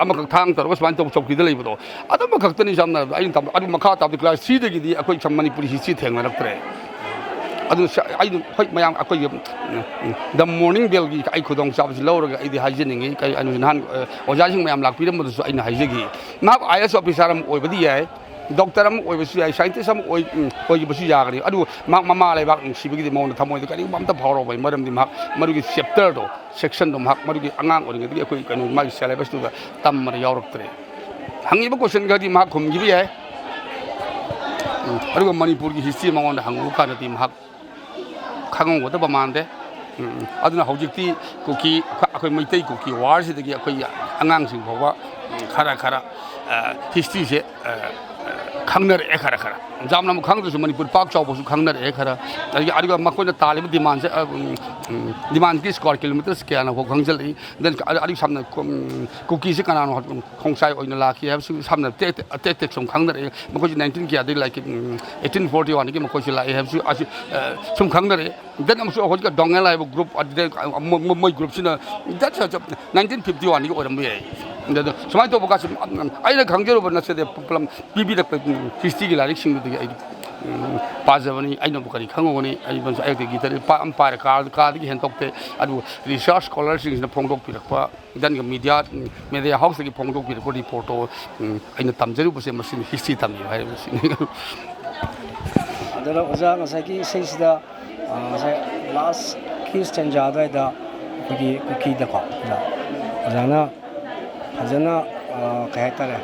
ꯑꯃꯈꯛ ꯊꯥꯡ ꯇꯧꯔꯒ ꯁꯨꯃꯥꯏꯅ ꯇꯧꯕ ꯆꯧꯀꯤꯗ ꯂꯩꯕꯗꯣ ꯑꯗꯨꯝꯕ ꯈꯛꯇꯅꯤ ꯁꯝꯅ ꯍꯥꯏꯔꯕꯗ ꯑꯩꯅ ꯑꯗꯨ ꯃꯈꯥ ꯇꯥꯕꯗ ꯀ꯭ꯂꯥꯁ 3ꯗꯒꯤꯗꯤ ꯑꯩꯈꯣꯏ ꯃꯅꯤꯄꯨꯔꯤ ꯍꯤꯁꯇ꯭ꯔꯤ ꯊꯦꯡꯅꯔꯛꯇ꯭ꯔꯦ ꯑꯗꯨ ꯑꯩꯅ ꯍꯣꯏ ꯃꯌꯥꯝ ꯑꯩꯈꯣꯏꯒꯤ ꯗ ꯃꯣꯔꯅꯤꯡ ꯕꯦꯜꯒꯤ ꯑꯩ ꯈꯨꯗꯣꯡꯆꯥꯕꯁꯤ ꯂꯧꯔꯒ ꯑꯩꯗꯤ ꯍꯥꯏꯖꯅꯤꯡꯉꯤ ꯅꯍꯥꯟ ꯑꯣꯖꯥꯁꯤꯡ ꯃꯌꯥꯝ ꯂꯥꯛꯄꯤꯔꯝꯕꯗꯨꯁꯨ ꯑꯩꯅ ꯍꯥꯏꯖꯈꯤ ꯃꯍꯥꯛ IAS ꯑꯣꯐꯤꯁꯥꯔ ꯑꯃ ꯑꯣꯏꯕꯗꯤ ꯌꯥꯏ ꯗꯣꯛꯇꯔ ꯑꯃ ꯑꯣꯏꯕꯁꯨ ꯌꯥꯏ ꯁꯥꯏꯟꯇꯤꯁ ꯑꯃ ꯑꯣꯏꯈꯤꯕꯁꯨ ꯌꯥꯒꯅꯤ ꯑꯗꯨ ꯃꯍꯥꯛ ꯃꯃꯥ ꯂꯩꯕꯥꯛ ꯅꯨꯡꯁꯤꯕꯒꯤꯗꯤ ꯃꯉꯣꯟꯗ ꯊꯃꯣꯏꯗ ꯀꯔꯤꯒꯨꯝꯕ ꯑꯝꯇ ꯐꯥꯎꯔꯛꯑꯣꯏ ꯃꯔꯝꯗꯤ ꯃꯍꯥꯛ ꯃꯗꯨꯒꯤ ꯆꯦꯞꯇꯔꯗꯣ ꯁꯦꯛꯁꯟꯗꯣ ꯃꯍꯥꯛ ꯃꯗꯨꯒꯤ ꯑꯉꯥꯡ ꯑꯣꯏꯔꯤꯉꯩꯗꯒꯤ ꯑꯩꯈꯣꯏ ꯀꯩꯅꯣ ꯃꯥꯒꯤ ꯁꯦꯂꯦꯕꯁꯇꯨꯗ ꯇꯝꯕꯗ ꯌꯥꯎꯔꯛꯇ꯭ꯔꯦ ꯍꯪꯉꯤꯕ ꯀꯣꯏꯁꯟ ꯈꯔꯗꯤ ꯃꯍꯥꯛ ꯈꯨꯝꯈꯤꯕ ꯌꯥꯏ ꯑꯗꯨꯒ ꯃꯅꯤꯄꯨꯔꯒꯤ ꯍꯤꯁꯇ꯭ꯔꯤ ꯃꯉꯣꯟꯗ ꯍꯪꯉꯨꯕ ꯀꯥꯟꯗꯗꯤ ꯃꯍꯥꯛ ꯈꯪꯉꯝꯒꯗꯕ ꯃꯥꯟꯗꯦ ꯑꯗꯨꯅ ꯍꯧꯖꯤꯛꯇꯤ ꯀꯨꯀꯤ ꯑꯩꯈꯣꯏ ꯃꯩꯇꯩ ꯀꯨꯀꯤ ꯋꯥꯔꯁꯤꯗꯒꯤ ꯑꯩꯈꯣꯏꯒꯤ ꯑꯉꯥꯡꯁꯤꯡ ꯐꯥꯎꯕ ꯈꯔ ꯍꯤꯁꯇ꯭ꯔꯤꯁꯦ ꯈꯪꯅꯔꯛꯑꯦ ꯈꯔ ꯌꯥꯝꯅ ꯑꯃꯨꯛ ꯈꯪꯗ꯭ꯔꯁꯨ ꯃꯅꯤꯄꯨꯔ ꯄꯥꯛ ꯆꯥꯎꯕꯁꯨ ꯈꯪꯅꯔꯛꯑꯦ ꯈꯔ ꯑꯗꯨꯒ ꯃꯈꯣꯏꯅ ꯇꯥꯜꯂꯤꯕ ꯗꯤꯃꯥꯟꯁꯦ ꯗꯤꯃꯥꯟꯒꯤ ꯁ꯭ꯀ꯭ꯋꯥꯔ ꯀꯤꯂꯣꯃꯤꯇꯔꯁ ꯀꯌꯥꯅꯐꯥꯎ ꯈꯪꯖꯤꯜꯂꯛꯏ ꯗꯦꯟ ꯑꯗꯨꯒ ꯁꯝꯅ ꯀꯨꯀꯤꯁꯦ ꯀꯅꯥꯅꯣ ꯈꯣꯡꯆꯥꯏ ꯑꯣꯏꯅ ꯂꯥꯛꯈꯤ ꯍꯥꯏꯕꯁꯨ ꯁꯝꯅ ꯇꯦꯛ ꯁꯨꯝ ꯈꯪꯅꯔꯛꯑꯦ ꯃꯈꯣꯏꯁꯤ 19 ꯀꯌꯥꯗꯒꯤ ꯂꯥꯏꯛ 1841ꯗꯒꯤ ꯃꯈꯣꯏꯁꯤ ꯂꯥꯛꯑꯦ ꯍꯥꯏꯕꯁꯨ ꯁꯨꯝ ꯈꯪꯅꯔꯛꯑꯦ ꯗꯦꯟ ꯑꯃꯁꯨ ꯍꯧꯖꯤꯛ ꯗꯣꯡꯉꯦꯜ ꯍꯥꯏꯕ ꯒ꯭ꯔꯨꯞ ꯑꯗꯨꯗ ꯃꯣꯏ ꯒ꯭ꯔꯨꯞꯁꯤꯅ 1951ꯗꯒꯤ ꯑꯣꯏꯔꯝꯕ ꯌꯥꯏ ꯁꯨꯃꯥꯏꯅ ꯇꯧꯕ ꯀꯥꯟꯁꯤ ꯑꯩꯅ ꯈꯪꯖꯔꯨꯕ ꯅꯠꯆꯗꯦ ꯄꯨꯂꯞ ꯄꯤꯕꯤꯔꯛꯄ ꯍꯤꯁꯇ꯭ꯔꯤꯒꯤ ꯂꯥꯏꯔꯤꯛꯁꯤꯡꯗꯨꯗꯒꯤ ꯑꯩ ꯄꯥꯖꯕꯅꯤ ꯑꯩꯅꯕꯨ ꯀꯔꯤ ꯈꯪꯉꯨꯒꯅꯤ ꯑꯩꯕꯨꯁꯨ ꯑꯌꯨꯛꯇꯒꯤ ꯑꯃ ꯄꯥꯏꯔꯦ ꯀꯥꯗꯒꯤ ꯍꯦꯟꯗꯣꯛꯇꯦ ꯑꯗꯨꯕꯨ ꯔꯤꯁꯥꯔꯁ ꯁ꯭ꯀꯣꯂꯔꯁꯤꯡꯁꯤꯅ ꯐꯣꯡꯗꯣꯛꯄꯤꯔꯛꯄ ꯗꯟꯒ ꯃꯦꯗꯤꯌꯥ ꯍꯥꯎꯁꯇꯒꯤ ꯐꯣꯡꯗꯣꯛꯄꯤꯔꯛꯄ ꯔꯤꯄꯣꯔꯠꯇꯣ ꯑꯩꯅ ꯇꯝꯖꯔꯨꯕꯁꯦ ꯃꯁꯤꯅꯤ ꯍꯤꯁꯇ꯭ꯔꯤ ꯇꯝꯕꯤꯕ ꯍꯥꯏꯕꯁꯤꯅꯤ ꯑꯗꯨꯅ ꯑꯣꯖꯥ ꯉꯁꯥꯏꯒꯤ ꯏꯁꯩꯁꯤꯗ ꯉꯁꯥꯏ ꯂꯥꯁꯀꯤ ꯁ꯭ꯇꯦꯟꯖꯥ ꯑꯗꯨꯋꯥꯏꯗ ꯑꯩꯈꯣꯏꯒꯤ ꯀꯨꯀꯤꯗꯀꯣ ꯑꯣꯖꯥꯅ ꯐꯖꯅ ꯀꯩ ꯍꯥꯏꯇꯥꯔꯦ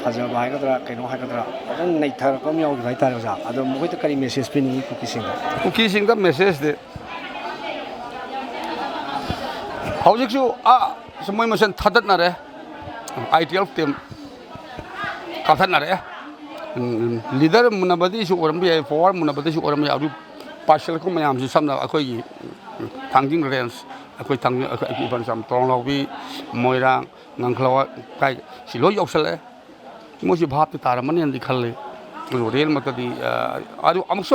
ꯐꯖꯕ ꯍꯥꯏꯒꯗ꯭ꯔꯥ ꯀꯩꯅꯣ ꯍꯥꯏꯒꯗ꯭ꯔꯥ ꯐꯖꯅ ꯅꯩꯊꯔꯛꯄ ꯑꯃ ꯌꯥꯎꯈꯤꯕ ꯍꯥꯏꯇꯥꯔꯦ ꯑꯣꯖꯥ ꯑꯗꯣ ꯃꯈꯣꯏꯗ ꯀꯔꯤ ꯃꯦꯁꯦꯖ ꯄꯤꯅꯤꯡꯉꯤ ꯀꯨꯀꯤꯁꯤꯡꯗ ꯃꯦꯁꯦꯖꯇꯤ ꯍꯧꯖꯤꯛꯁꯨ ꯃꯣꯏ ꯃꯁꯦꯟ ꯊꯥꯗꯠꯅꯔꯦ ITL ꯇꯤꯝ ꯀꯥꯊꯠꯅꯔꯦ ꯂꯤꯗꯔ ꯃꯨꯟꯅꯕꯗꯤꯁꯨ ꯑꯣꯏꯔꯝꯕ ꯌꯥꯏ ꯄꯋꯥꯔ ꯃꯨꯟꯅꯕꯗꯤꯁꯨ ꯑꯣꯏꯔꯝꯕ ꯌꯥꯏ ꯑꯗꯨ ꯄꯥꯔꯁꯦꯜꯀꯨꯝ ꯃꯌꯥꯝꯁꯤ ꯁꯝꯅ ꯑꯩꯈꯣꯏꯒꯤ ꯊꯥꯡꯖꯤꯡ ꯔꯦꯟꯖ ꯑꯩꯈꯣꯏ ꯏꯕꯟꯁꯥꯝ ꯇꯣꯡꯂꯥꯎꯕꯤ ꯃꯣꯏꯔꯥꯡ ꯉꯥꯡꯈꯂꯋꯥ ꯀꯥꯏ ꯁꯤ ꯂꯣꯏ ꯌꯧꯁꯜꯂꯛꯑꯦ ꯃꯣꯏꯁꯤ ꯚꯥꯞꯇꯤ ꯇꯥꯔꯝꯃꯅꯤꯅꯗꯤ ꯈꯜꯂꯤ ꯑꯗꯨ ꯔꯦꯜꯃꯛꯇꯗꯤ ꯑꯗꯨ ꯑꯃꯨꯛꯁꯨ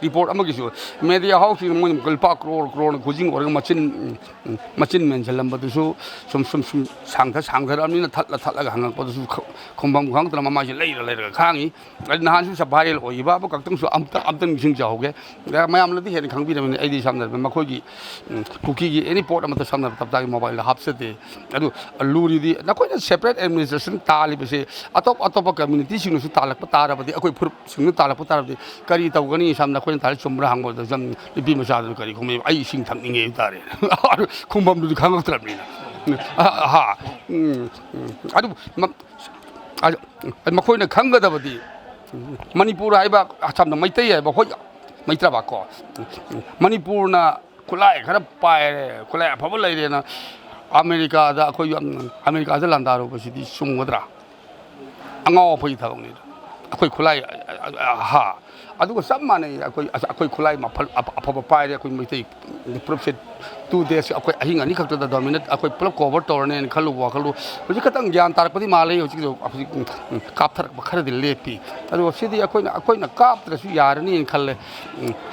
ꯔꯤꯄꯣꯔꯠ ꯑꯃꯒꯤꯁꯨ ꯃꯦꯗꯤꯌꯥ ꯍꯥꯎꯁꯁꯤꯡ ꯃꯣꯏꯅ ꯂꯨꯄꯥ ꯀ꯭ꯔꯣꯔ ꯈꯨꯖꯤꯡ ꯑꯣꯏꯔꯒ ꯃꯆꯤꯟ ꯃꯦꯟꯁꯤꯜꯂꯝꯕꯗꯨꯁꯨ ꯁꯨꯝ ꯁꯥꯡꯊꯔꯛꯑꯕꯅꯤꯅ ꯊꯠꯂꯒ ꯍꯪꯉꯛꯄꯗꯨꯁꯨ ꯈꯨꯝꯐꯝ ꯈꯪꯗꯅ ꯃꯃꯥꯏꯁꯦ ꯂꯩꯔꯒ ꯈꯥꯡꯉꯤ ꯑꯗꯨ ꯅꯍꯥꯟꯁꯨ ꯚꯥꯏꯔꯦꯜ ꯑꯣꯏꯈꯤꯕ ꯑꯃꯈꯛꯇꯪꯁꯨ ꯑꯝꯇ ꯅꯤꯡꯁꯤꯡꯖꯍꯧꯒꯦ ꯃꯌꯥꯝꯅꯗꯤ ꯍꯦꯟꯅ ꯈꯪꯕꯤꯔꯕꯅꯤ ꯑꯩꯗꯤ ꯁꯝꯅꯔꯕ ꯃꯈꯣꯏꯒꯤ ꯀꯨꯀꯤꯒꯤ ꯑꯦꯅꯤ ꯄꯣꯠ ꯑꯃꯇ ꯁꯝꯅꯔꯕ ꯇꯞꯇꯥꯒꯤ ꯃꯣꯕꯥꯏꯜꯗ ꯍꯥꯞꯆꯗꯦ ꯑꯗꯨ ꯂꯨꯔꯤꯗꯤ ꯅꯈꯣꯏꯅ ꯁꯦꯄꯔꯦꯠ ꯑꯦꯗꯃꯤꯅꯤꯁꯇ꯭ꯔꯦꯁꯟ ꯇꯥꯜꯂꯤꯕꯁꯦ ꯑꯇꯣꯞꯄ ꯀꯝꯃ꯭ꯌꯨꯅꯤꯇꯤꯁꯤꯡꯅꯁꯨ ꯇꯥꯜꯂꯛꯄ ꯇꯥꯔꯕꯗꯤ ꯑꯩꯈꯣꯏ ꯐꯨꯔꯨꯞꯁꯤꯡꯅ ꯇꯥꯜꯂꯛꯄ ꯇꯥꯔꯕꯗꯤ ꯀꯔꯤ ꯇꯧꯒꯅꯤ ꯁꯝꯅ ꯑꯩꯈꯣꯏꯅ ꯇꯥꯔꯤ ꯆꯨꯝꯕ꯭ꯔꯥ ꯍꯪꯕꯗ ꯁꯝ ꯅꯨꯄꯤ ꯃꯆꯥꯗꯨꯅ ꯀꯔꯤ ꯈꯨꯝꯃꯤ ꯑꯩ ꯏꯁꯤꯡ ꯊꯛꯅꯤꯡꯉꯦ ꯍꯥꯏꯇꯥꯔꯦ ꯈꯨꯝꯐꯝꯗꯨꯗꯤ ꯈꯪꯉꯛꯇ꯭ꯔꯕꯅꯤꯅ ꯑꯗꯨ ꯃꯈꯣꯏꯅ ꯈꯪꯒꯗꯕꯗꯤ ꯃꯅꯤꯄꯨꯔ ꯍꯥꯏꯕ ꯁꯝꯅ ꯃꯩꯇꯩ ꯍꯥꯏꯕ ꯍꯣꯏ ꯃꯩꯇ꯭ꯔꯕꯀꯣ ꯃꯅꯤꯄꯨꯔꯅ ꯈꯨꯠꯂꯥꯏ ꯈꯔ ꯄꯥꯏꯔꯦ ꯈꯨꯠꯂꯥꯏ ꯑꯐꯕ ꯂꯩꯔꯦꯅ ꯑꯃꯦꯔꯤꯀꯥꯗ ꯂꯥꯟꯗꯥꯔꯨꯕꯁꯤꯗꯤ ꯆꯨꯝꯒꯗ꯭ꯔꯥ ꯑꯉꯥꯎ ꯑꯐꯩ ꯊꯕꯛꯅꯤ ꯑꯩꯈꯣꯏ ꯈꯨꯠꯂꯥꯏ ꯑꯗꯨꯒ ꯆꯞ ꯃꯥꯟꯅꯩ ꯑꯩꯈꯣই ꯈꯨꯠꯂꯥꯏ ꯑꯐꯕ ꯄꯥꯏꯔꯦ ꯑꯩꯈꯣꯏ ꯃꯩꯇꯩ ꯄꯨꯂꯞꯁꯦ 2 days ꯑꯩꯈꯣꯏ ꯑꯍꯤꯡ ꯑꯅꯤ ꯈꯛꯇꯗ ꯗꯣꯃꯤꯅꯦꯠ ꯑꯩꯈꯣꯏ ꯄꯨꯂꯞ ꯀꯣꯚꯔ ꯇꯧꯔꯅꯦꯅ ꯈꯜꯂꯨꯕ ꯋꯥꯈꯜꯗꯨ ꯍꯧꯖꯤꯛ ꯈꯛꯇꯪ ꯒ꯭ꯌꯥꯟ ꯇꯥꯔꯛꯄꯗꯤ ꯃꯥꯜꯂꯦ ꯍꯧꯖꯤꯛ ꯀꯥꯞꯊꯔꯛꯄ ꯈꯔꯗꯤ ꯂꯦꯞꯄꯤ ꯑꯗꯨꯒ ꯁꯤꯗꯤ ꯑꯩꯈꯣꯏꯅ ꯀꯥꯞꯇ꯭ꯔꯁꯨ ꯌꯥꯔꯅꯤꯅ ꯈꯜꯂꯦ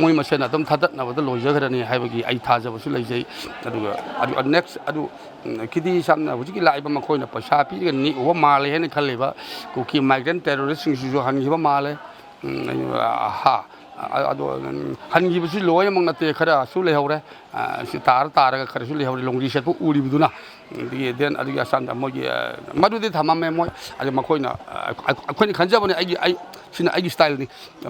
ꯃꯣꯏ ꯃꯁꯦꯟ ꯑꯗꯨꯝ ꯊꯥꯗꯠꯅꯕꯗ ꯂꯣꯏꯖꯈ꯭ꯔꯅꯤ ꯍꯥꯏꯕꯒꯤ ꯑꯩ ꯊꯥꯖꯕꯁꯨ ꯂꯩꯖꯩ ꯑꯗꯨꯒ ꯅꯦꯛꯁ ꯀꯤꯗꯤ ꯁꯝꯅ ꯍꯧꯖꯤꯛꯀꯤ ꯂꯥꯛꯏꯕ ꯃꯈꯣꯏꯅ ꯄꯩꯁꯥ ꯄꯤꯔꯒ ꯅꯤꯛꯎꯕ ꯃꯥꯜꯂꯦ ꯍꯥꯏꯅ ꯈꯜꯂꯤꯕ ꯀꯨꯀꯤ ꯃꯥꯏꯒ꯭ꯔꯦꯟ ꯇꯦꯔꯣꯔꯤꯁꯁꯤꯡꯁꯤꯁꯨ ꯍꯟꯈꯤꯕ ꯃꯥꯜꯂꯦ ꯑꯗꯣ ꯍꯟꯈꯤꯕꯁꯤ ꯂꯣꯏꯅꯃꯛ ꯅꯠꯇꯦ ꯈꯔꯁꯨ ꯂꯩꯍꯧꯔꯦ ꯁꯤ ꯇꯥꯔꯒ ꯈꯔꯁꯨ ꯂꯩꯍꯧꯔꯦ ꯂꯣꯡꯒꯤ ꯁꯦꯠꯄ ꯎꯔꯤꯕꯗꯨꯅ ꯑꯗꯨꯒꯤ ꯑꯁꯥꯝꯗ ꯃꯣꯏꯒꯤ ꯃꯗꯨꯗꯤ ꯊꯝꯃꯝꯃꯦ ꯃꯣꯏ ꯑꯗꯨ ꯃꯈꯣꯏꯅ ꯑꯩꯈꯣꯏꯅ ꯈꯟꯖꯕꯅꯤ ꯁꯤꯅ ꯑꯩꯒꯤ ꯁ꯭ꯇꯥꯏꯜꯅꯤ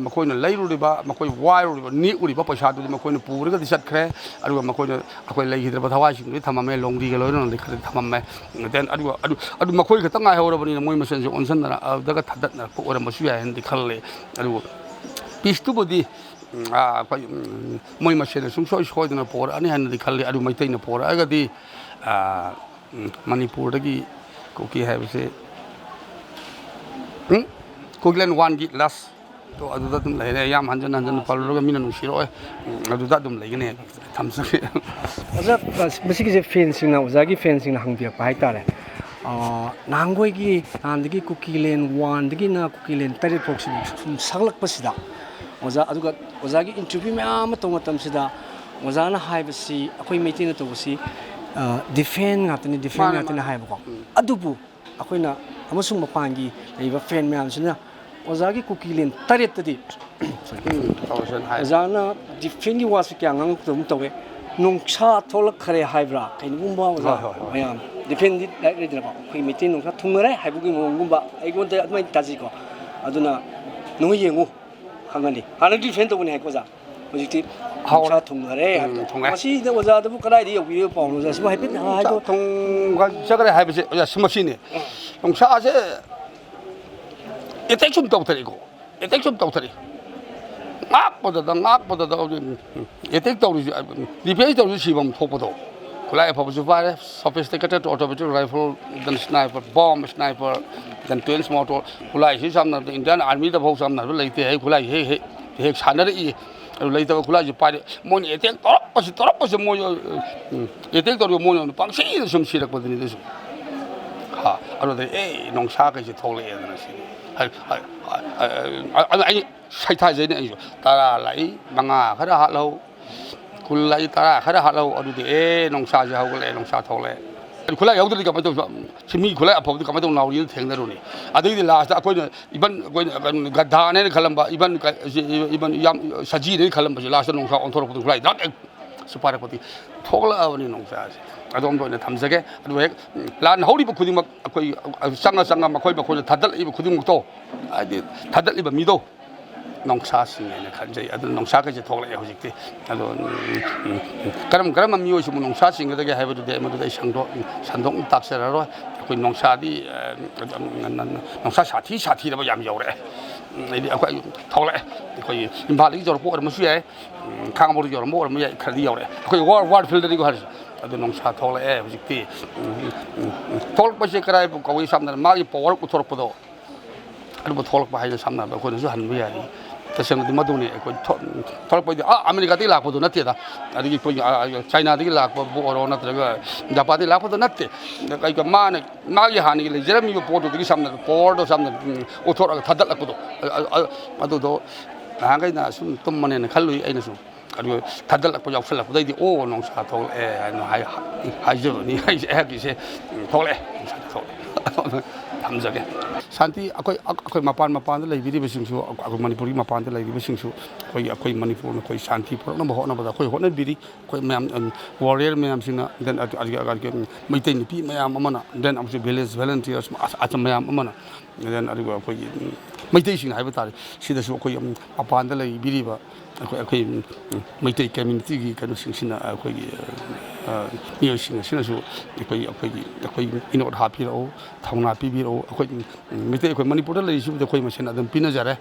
ꯃꯈꯣꯏꯅ ꯂꯩꯔꯨꯔꯤꯕ ꯃꯈꯣꯏ ꯋꯥꯏꯔꯨꯔꯤꯕ ꯅꯦꯛꯎꯔꯤꯕ ꯄꯩꯁꯥꯗꯨꯗꯤ ꯃꯈꯣꯏꯅ ꯄꯨꯔꯒꯗꯤ ꯆꯠꯈ꯭ꯔꯦ ꯑꯗꯨꯒ ꯃꯈꯣꯏꯅ ꯑꯩꯈꯣꯏ ꯂꯩꯈꯤꯗ꯭ꯔꯕ ꯊꯋꯥꯏꯁꯤꯡꯗꯨꯗꯤ ꯊꯝꯃꯝꯃꯦ ꯂꯣꯡꯒꯤꯒ ꯂꯣꯏꯅꯅ ꯈꯔꯗꯤ ꯊꯝꯃꯝꯃꯦ ꯑꯗꯨ ꯃꯈꯣꯏ ꯈꯛꯇꯪ ꯉꯥꯏꯍꯧꯔꯕꯅꯤꯅ ꯃꯣꯏ ꯃꯁꯦꯟꯁꯦ ꯑꯣꯟꯁꯤꯟꯗꯅ ꯑꯗꯨꯗꯒ ꯊꯥꯗꯠꯅꯔꯛꯄ ꯑꯣꯏꯔꯝꯕꯁꯨ ꯌꯥꯏ ꯍꯥꯏꯅꯗꯤ ꯈꯜꯂꯦ ꯑꯗꯨꯕꯨ ꯄꯤꯁꯇꯨꯕꯨꯗꯤ ꯑꯩꯈꯣꯏ ꯃꯣꯏ ꯃꯁꯦꯟꯅ ꯁꯨꯡꯁꯣꯏ ꯁꯣꯏꯗꯅ ꯄꯣꯔꯛꯑꯅꯤ ꯍꯥꯏꯅꯗꯤ ꯈꯜꯂꯤ ꯑꯗꯨ ꯃꯩꯇꯩꯅ ꯄꯣꯔꯛꯑꯒꯗꯤ ꯃꯅꯤꯄꯨꯔꯗꯒꯤ ꯀꯨꯀꯤ ꯍꯥꯏꯕꯁꯦ ꯀꯨꯀꯤꯂꯦꯟ 1ꯒꯤ ꯂꯥꯁ ꯑꯗꯨꯗ ꯑꯗꯨꯝ ꯂꯩꯔꯦ ꯌꯥꯝ ꯍꯟꯖꯟꯅ ꯄꯜꯂꯨꯔꯒ ꯃꯤꯅ ꯅꯨꯡꯁꯤꯔꯛꯑꯣꯏ ꯑꯗꯨꯗ ꯑꯗꯨꯝ ꯂꯩꯒꯅꯤ ꯊꯝꯖꯒꯦ ꯑꯣꯖꯥ ꯃꯁꯤꯒꯤꯁꯦ ꯐꯦꯟꯁꯤꯡꯅ ꯑꯣꯖꯥꯒꯤ ꯐꯦꯟꯁꯤꯡꯅ ꯍꯪꯕꯤꯔꯛꯄ ꯍꯥꯏꯇꯥꯔꯦ ꯅꯍꯥꯟꯗꯒꯤ ꯀꯨꯀꯤꯂꯦꯟ 1ꯗꯒꯤꯅ ꯀꯨꯀꯤꯂꯦꯟ 7 ꯐꯥꯎꯁꯤ ꯁꯨꯝ ꯁꯛꯂꯛꯄꯁꯤꯗ ꯑꯣꯖꯥ ꯑꯗꯨꯒ ꯑꯣꯖꯥꯒꯤ ꯏꯟꯇꯔꯚ꯭ꯌꯨ ꯃꯌꯥꯝ ꯑꯃ ꯇꯧꯕ ꯃꯇꯝꯁꯤꯗ ꯑꯣꯖꯥꯅ ꯍꯥꯏꯕꯁꯤ ꯑꯩꯈꯣꯏ ꯃꯩꯇꯩꯅ ꯇꯧꯕꯁꯤ ꯗꯤꯐꯦꯟ ꯉꯥꯛꯇꯅꯤ ꯍꯥꯏꯕꯀꯣ ꯑꯗꯨꯕꯨ ꯑꯩꯈꯣꯏꯅ ꯑꯃꯁꯨꯡ ꯃꯄꯥꯟꯒꯤ ꯂꯩꯕ ꯐꯦꯟ ꯃꯌꯥꯝꯁꯤꯅ ꯑꯣꯖꯥꯒꯤ ꯀꯨꯀꯤꯂꯦꯟ 7ꯇꯗꯤ ꯑꯣꯖꯥꯅ ꯗꯤꯐꯦꯟꯒꯤ ꯋꯥꯁꯤ ꯀꯌꯥ ꯉꯥꯡꯉꯛꯇꯕ ꯇꯧꯋꯦ ꯅꯨꯡꯁꯥ ꯊꯣꯛꯂꯛꯈ꯭ꯔꯦ ꯍꯥꯏꯕ꯭ꯔꯥ ꯀꯩꯅꯣꯒꯨꯝꯕ ꯑꯣꯖꯥ ꯃꯌꯥꯝ ꯗꯤꯐꯦꯟꯗꯤ ꯂꯥꯏꯔꯤꯛ ꯂꯩꯗꯅꯀꯣ ꯑꯩꯈꯣꯏ ꯃꯩꯇꯩ ꯅꯨꯡꯁꯥ ꯊꯨꯡꯅꯔꯦ ꯍꯥꯏꯕꯒꯤ ꯃꯑꯣꯡꯒꯨꯝꯕ ꯑꯩꯉꯣꯟꯗ ꯑꯗꯨꯃꯥꯏꯅ ꯇꯥꯖꯩꯀꯣ ꯑꯗꯨꯅ ꯅꯣꯏ ꯌꯦꯡꯉꯨ ꯈꯪꯒꯅꯤ ꯍꯥꯟꯅ ꯗꯤꯐꯦꯟ ꯇꯧꯕꯅꯤ ꯍꯥꯏꯀꯣ ꯑꯣꯖꯥ ꯍꯧꯖꯤꯛꯇꯤ ꯅꯨꯡꯁꯥ ꯊꯨꯡꯅꯔꯦ ꯍꯥꯏꯕꯗꯣ ꯃꯁꯤꯗ ꯑꯣꯖꯥꯗꯕꯨ ꯀꯗꯥꯏꯗ ꯌꯧꯕꯤꯔꯤꯕ ꯄꯥꯎꯅꯣ ꯑꯣꯖꯥ ꯁꯤꯕꯨ ꯍꯥꯏꯐꯦꯠ ꯍꯥꯏꯗꯣ ꯊꯨꯡꯖꯈ꯭ꯔꯦ ꯍꯥꯏꯕꯁꯦ ꯑꯣꯖꯥ ꯃꯁꯤꯅꯤ ꯅꯨꯡꯁꯥꯁꯦ ꯑꯦꯇꯦꯛ ꯁꯨꯝ ꯇꯧꯊꯔꯛꯏꯀꯣ ꯑꯦꯇꯦꯛ ꯁꯨꯝ ꯇꯧꯊꯔꯛꯏ ꯉꯥꯛꯄꯗ ꯑꯦꯇꯦꯛ ꯇꯧꯔꯤꯁꯤ ꯗꯤꯐꯦꯟꯁ ꯇꯧꯔꯤꯁꯤ ꯁꯤꯐꯝ ꯊꯣꯛꯄꯗꯣ ꯈꯨꯠꯂꯥꯏ ꯑꯐꯕꯁꯨ ꯄꯥꯏꯔꯦ sophisticated automatic rifle then sniper bomb sniper then twins motor ꯈꯨꯠꯂꯥꯏꯁꯤ ꯁꯝꯅ ꯏꯟꯗꯤꯌꯥꯟ ꯑꯥꯔꯃꯤꯗꯐꯥꯎ ꯁꯝꯅ ꯂꯩꯇꯦ ꯍꯦꯛ ꯈꯨꯠꯂꯥꯏ ꯍꯦꯛ ꯁꯥꯟꯅꯔꯛꯏ ꯑꯗꯨ ꯂꯩꯇꯕ ꯈꯨꯠꯂꯥꯏꯁꯤ ꯄꯥꯏꯔꯦ ꯃꯣꯏꯅ ꯑꯦꯇꯦꯛ ꯇꯧꯔꯛꯄꯁꯤ ꯃꯣꯏ ꯑꯦꯇꯦꯛ ꯇꯧꯔꯤꯕ ꯃꯣꯏꯅ ꯄꯪꯁꯤꯗ ꯁꯨꯝ ꯁꯤꯔꯛꯄꯗꯨꯅꯤ ꯁꯨꯝ ꯑꯗꯨꯗ ꯅꯨꯡꯁꯥꯈꯩꯁꯤ ꯊꯣꯛꯂꯛꯑꯦꯗꯅ ꯁꯤꯅꯤ ꯑꯩ ꯁꯩꯊꯥꯖꯩꯅꯦ ꯑꯩꯁꯨ 10 ꯂꯥꯛꯏ 5 ꯈꯔ ꯍꯥꯠꯍꯧ 10 ꯂꯥꯛꯏ 10 ꯈꯔ ꯍꯥꯠꯍꯧ ꯑꯗꯨꯗꯤ ꯅꯨꯡꯁꯥꯁꯦ ꯍꯧꯒꯠꯂꯛꯑꯦ ꯅꯨꯡꯁꯥ ꯊꯣꯛꯂꯛꯑꯦ khulai yaudri ka mato simi khulai apau ka mato nauri thengdaru ni adui last akoina iban gadha ne khalamba iban yam saji ne khalamba last nong sa on thor ko khulai dat supara poti thogla awni nong sa adom do ne thamjage adu hek plan hori bu khuding mak akoi sanga makoi makoi thadal ibu khuding to adi thadal iba mi do nong sa sing ne khanjai adu nong sa ka je thogla ya hojikti adu karam mi osu nong sa sing ge haibu de ma de sandong taksera ro akoi nong sa di nong sa sathi da ba yam yore ai akoi thogla akoi imbali jor po ma su ye khang bo jor mo ma ye khadi yore akoi war field ri go har adu nong sa thogla hojikti thol pa se karai ko wi samna ma gi power ku thor podo adu thol pa hai samna ba ko su han bi yari तसंग मधुने थोड़े America लापद नाते China लाप ओरो नगर Japan लापद नाते कई माने मागी हाँ लेजरमी पोटो सामने poured सामने उथोर थादलपदो नहाकना सूम तुम्हें खलुई थादलप यासलपदी ओ नौसा थोलनी से थोले थमजगे शांति अखोई मपान लेबीबसिंसु अखोई मणिपुर मपान लेबीबसिंसु अखोई मणिपुर अखोई शांति पुरनब होनबदा अखोई होनबीरी अखोई ma'am warrior ma'am Singh then Meitei नुपी मैम अमना देन अमसु विलेज वॉलंटियर्स अचम मैम अमना देन अखोई मैतैसिंह हाइबा तारे सिदसु अखोई मपान लेबीरीबा अखोई मैतै कम्युनिटी की कनुसिंसिना अखोई मियोसिंग सिनसु अखोई इनोट हापीरो थौना पीबीरो अखोई मैतै अखोई मणिपुर लेसिबु अखोई मसेन अदम पिनजरे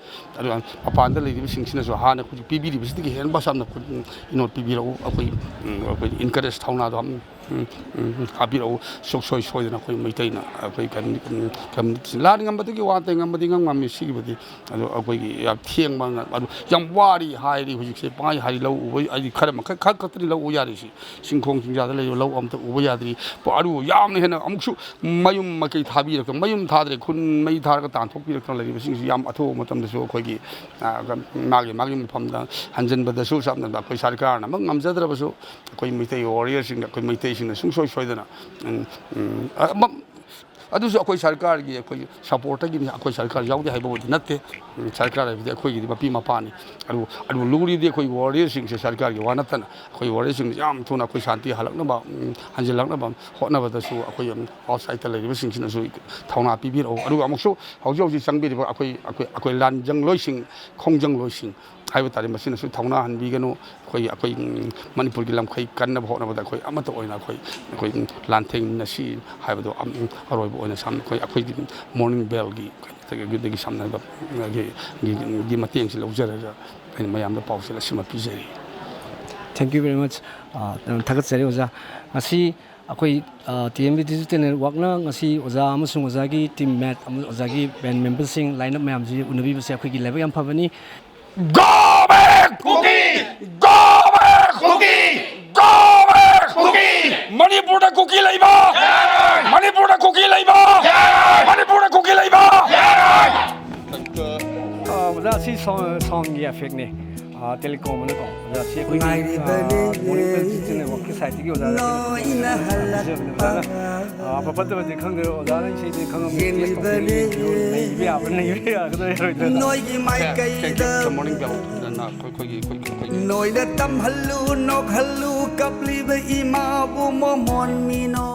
मपान लेबीसिंसिनसु हाना अखोई पीबीरीबसिदि हेनबा सामना इनोट पीबीरो अखोई इनकरेज थौना दो हापीरो सोई सोइदना अखोई मैतैना अखोई कम्युनिटी लानिंगमबदि वाते ngambadi ngami sigibadi ado अखोई याब थियंगबा ado yam wari hairi hujikse pai hari lau uboi ai khara makha khatri lau yari si singkhong singjada le lau amta ubo yadri po aru yamne hena amuksu mayum makai thabi rak mayum thadre khun mai thar ka tan thokpi rak lari sing yam atho matam da so khoi gi magi famda hanjan bada su samna ba khoi sarkar na ngamjadra ba so khoi mitai warrior sing khoi mitai sing sung soi soidana अदुसु अखोई सरकार की अखोई support की अखोई सरकार याउदे हाइबोदि नते सरकार हाइबदि अखोई की मपी मपानी अदु लुगरी दि अखोई वॉरियर सिंग से सरकार की वानतन अखोई वॉरियर सिंग याम थुना अखोई शांति हलकनबा हंजलकनबा होटनबदसु अखोई आउटसाइड त लेरिबा सिंगसिनसु थौना पिबिरो अदु अमुसु हौजि हौजि संबिरिबा अखोई लानजंग लोइसिंग खोंजंग लोइसिंग हाइबा तारि मसिनसु थौना हनबिगनो अखोई मणिपुर की लमखै कन्नब होटनबदा अखोई अमत ओइना अखोई लानथेंग नसी हाइबदो अरोइबो ओइना साम अखोई मॉर्निंग बेल की सामने की मतेंग से लौजरगा अꯩꯅ ꯃꯌꯥꯝꯗ ꯄꯥꯎꯁꯦ ꯑꯁꯤꯃ ꯄꯤꯖꯔꯤ Thank you very much ꯊꯥꯒꯠꯆꯔꯤ ꯑꯣꯖꯥ ꯉꯁꯤ ꯑꯩꯈꯣꯏ TMB ꯗꯤꯖꯤꯇꯦꯜ ꯅꯦꯠꯋꯥꯔꯛꯅ ꯉꯁꯤ ꯑꯣꯖꯥ ꯑꯃꯁꯨꯡ ꯑꯣꯖꯥꯒꯤ ꯇꯤꯝ ꯃꯦꯠ ꯑꯃꯁꯨꯡ ꯑꯣꯖꯥꯒꯤ ꯕꯦꯟ ꯃꯦꯝꯕꯔꯁꯤꯡ ꯂꯥꯏꯟ ꯑꯞ ꯃꯌꯥꯝꯁꯤ ꯎꯅꯕꯤꯕꯁꯦ ꯑꯩꯈꯣꯏꯒꯤ ꯂꯥꯏꯕꯛ ꯌꯥꯝ ꯐꯕꯅꯤ Go back cookie go back cookie go back cookie Manipurda cookie laiba Manipurda cookie laiba Manipurda cookie laiba ꯑꯣꯖꯥ ꯁꯤ ꯁꯣꯡꯒꯤ ꯑꯦꯐꯦꯛꯅꯦ ꯇꯦꯂꯤꯀꯣꯝ ꯑꯅꯀꯣ ꯑꯣꯖꯥ ꯁꯤ ꯑꯩꯈꯣꯏꯒꯤ ꯃꯣꯔꯅꯤꯡ ꯗꯤꯖꯤꯇꯦꯜ ꯅꯦꯠꯋꯥꯔꯛꯀꯤ ꯁꯥꯏꯠꯇꯒꯤ ꯑꯣꯖꯥꯗ ꯐꯠꯇꯕꯗꯤ ꯈꯪꯗꯦ ꯑꯣꯖꯥꯅ ꯏꯁꯩꯗꯤ ꯈꯪꯉꯝꯃꯤ ꯅꯩꯕ ꯌꯥꯕ ꯅꯩꯕ ꯌꯥꯒꯗ꯭ꯔꯥ morning bell Noida tam hallu nok hallu kapliba imabu momon mino